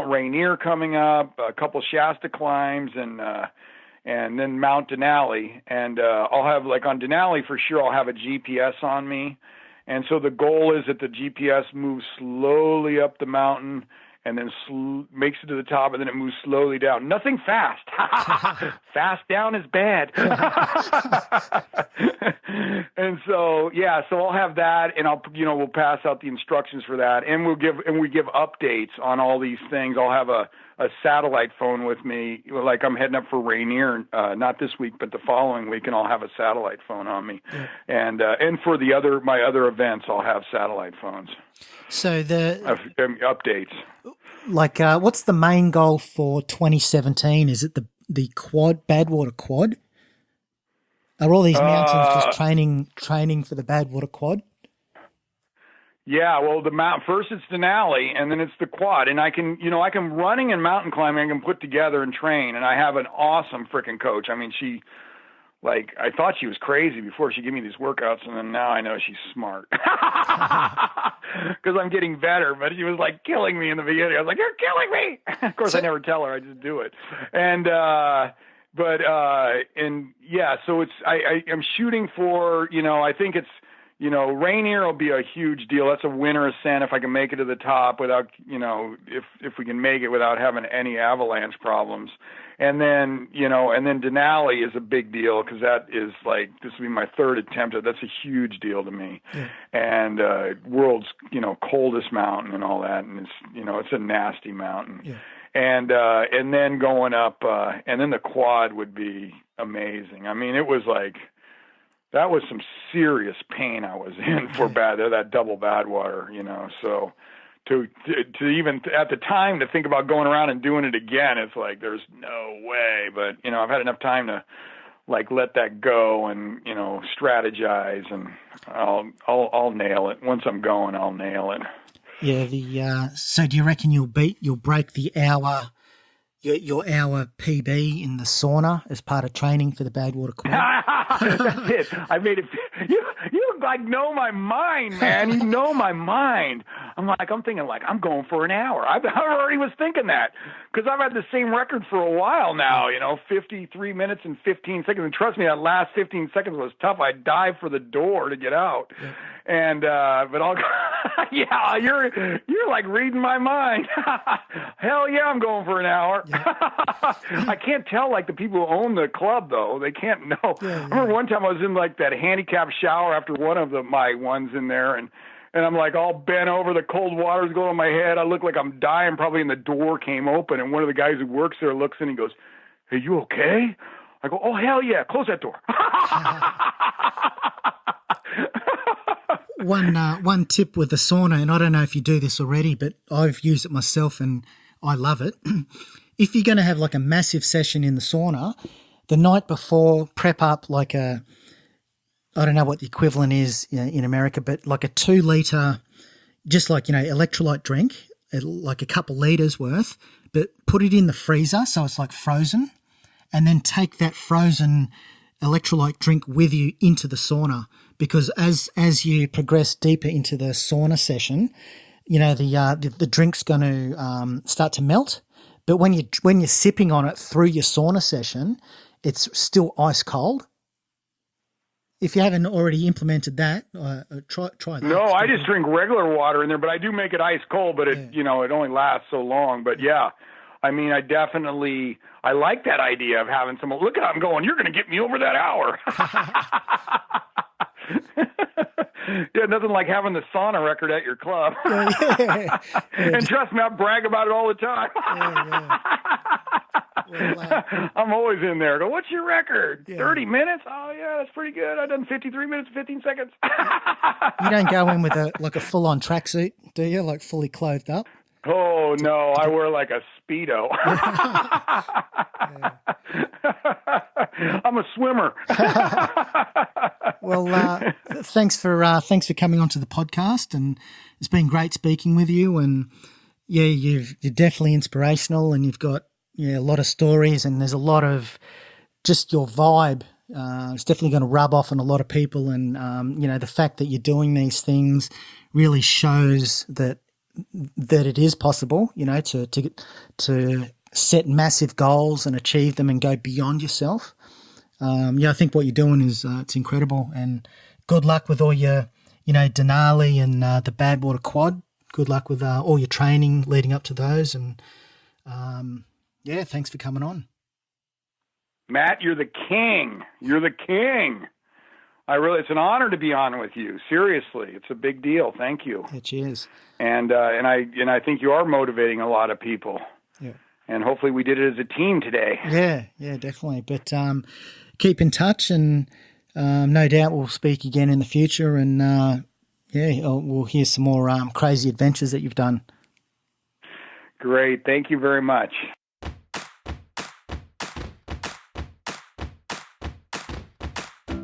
Rainier coming up, a couple Shasta climbs, and then Mount Denali. And I'll have on Denali for sure. I'll have a GPS on me, and so the goal is that the GPS moves slowly up the mountain and then makes it to the top, and then it moves slowly down. Nothing fast. Fast down is bad. And so, so I'll have that, and we'll pass out the instructions for that, and we give updates on all these things. I'll have a satellite phone with me, like I'm heading up for Rainier, not this week, but the following week, and I'll have a satellite phone on me. Yeah. And for my other events, I'll have satellite phones. So the updates. What's the main goal for 2017? Is it the quad, Badwater quad? Are all these mountains just training for the Badwater quad? Yeah, well, first it's Denali, and then it's the quad, and I can running and mountain climbing I can put together and train, and I have an awesome freaking coach. I mean, I thought she was crazy before she gave me these workouts, and then now I know she's smart because I'm getting better. But she was killing me in the beginning. I was like, "You're killing me!" Of course, I never tell her; I just do it. And so it's I'm shooting for I think it's Rainier will be a huge deal. That's a winter ascent if I can make it to the top without if we can make it without having any avalanche problems. And then, Denali is a big deal because that is this will be my third attempt. That's a huge deal to me. Yeah. And world's, coldest mountain and all that. And it's, it's a nasty mountain. Yeah. And then going up, and then the quad would be amazing. I mean, it was that was some serious pain I was in for that Double Badwater, so to even at the time to think about going around and doing it again, it's there's no way. But I've had enough time to let that go and strategize, and I'll nail it once I'm going. I'll nail it. Yeah. So do you reckon you'll break the hour? Your hour PB in the sauna as part of training for the Badwater quad? That's it. I made it. You like know my mind, man. You know my mind. I'm thinking like, I'm going for an hour. I already was thinking that because I've had the same record for a while now, 53 minutes and 15 seconds. And trust me, that last 15 seconds was tough. I dived for the door to get out. Yeah. And, but I'll, yeah, you're like reading my mind. Hell yeah, I'm going for an hour. Yeah. I can't tell like the people who own the club though. They can't know. Yeah, yeah. I remember one time I was in like that handicap shower after one of my ones in there, and I'm like all bent over, the cold water's going on my head. I look like I'm dying probably, and the door came open, and one of the guys who works there looks in and he goes, "Hey, you okay?" I go, "Oh, hell yeah, close that door." One tip with the sauna, and I don't know if you do this already, but I've used it myself and I love it. If you're going to have like a massive session in the sauna, the night before, prep up like I don't know what the equivalent is in America, but like a 2 litre, just like, electrolyte drink, like a couple litres worth, but put it in the freezer so it's like frozen, and then take that frozen electrolyte drink with you into the sauna, because as you progress deeper into the sauna session, the drink's going to start to melt, but when you're sipping on it through your sauna session, it's still ice cold. If you haven't already implemented that, try that. No, I just drink regular water in there, but I do make it ice cold, but it only lasts so long. But yeah, I mean, I like that idea of having someone, look at how I'm going, you're going to get me over that hour. Yeah, nothing like having the sauna record at your club. Yeah. And trust me, I brag about it all the time. Well, I'm always in there. Go, what's your record? 30 minutes? Oh, yeah, that's pretty good. I've done 53 minutes, 15 seconds. You don't go in with a full-on tracksuit, do you? Like fully clothed up? Oh, no, I wear like a Speedo. I'm a swimmer. Well, thanks for coming onto the podcast, and it's been great speaking with you. And yeah, you're definitely inspirational, and you've got a lot of stories, and there's a lot of just your vibe. It's definitely going to rub off on a lot of people, and the fact that you're doing these things really shows that it is possible, to set massive goals and achieve them and go beyond yourself. I think what you're doing is it's incredible, and good luck with all your, Denali and the Badwater quad. Good luck with all your training leading up to those, and thanks for coming on. Matt, you're the king. You're the king. It's an honor to be on with you. Seriously, it's a big deal. Thank you. Yeah, cheers. And I think you are motivating a lot of people. Yeah. And hopefully we did it as a team today. Yeah, definitely. But keep in touch, and no doubt we'll speak again in the future. And we'll hear some more crazy adventures that you've done. Great. Thank you very much.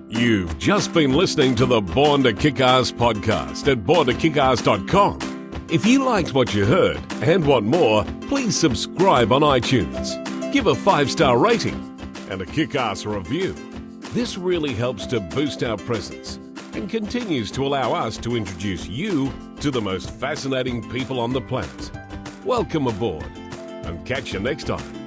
You've just been listening to the Born to Kick-Ass podcast at borntokickass.com. If you liked what you heard and want more, please subscribe on iTunes. Give a 5-star rating and a kick-ass review. This really helps to boost our presence and continues to allow us to introduce you to the most fascinating people on the planet. Welcome aboard, and catch you next time.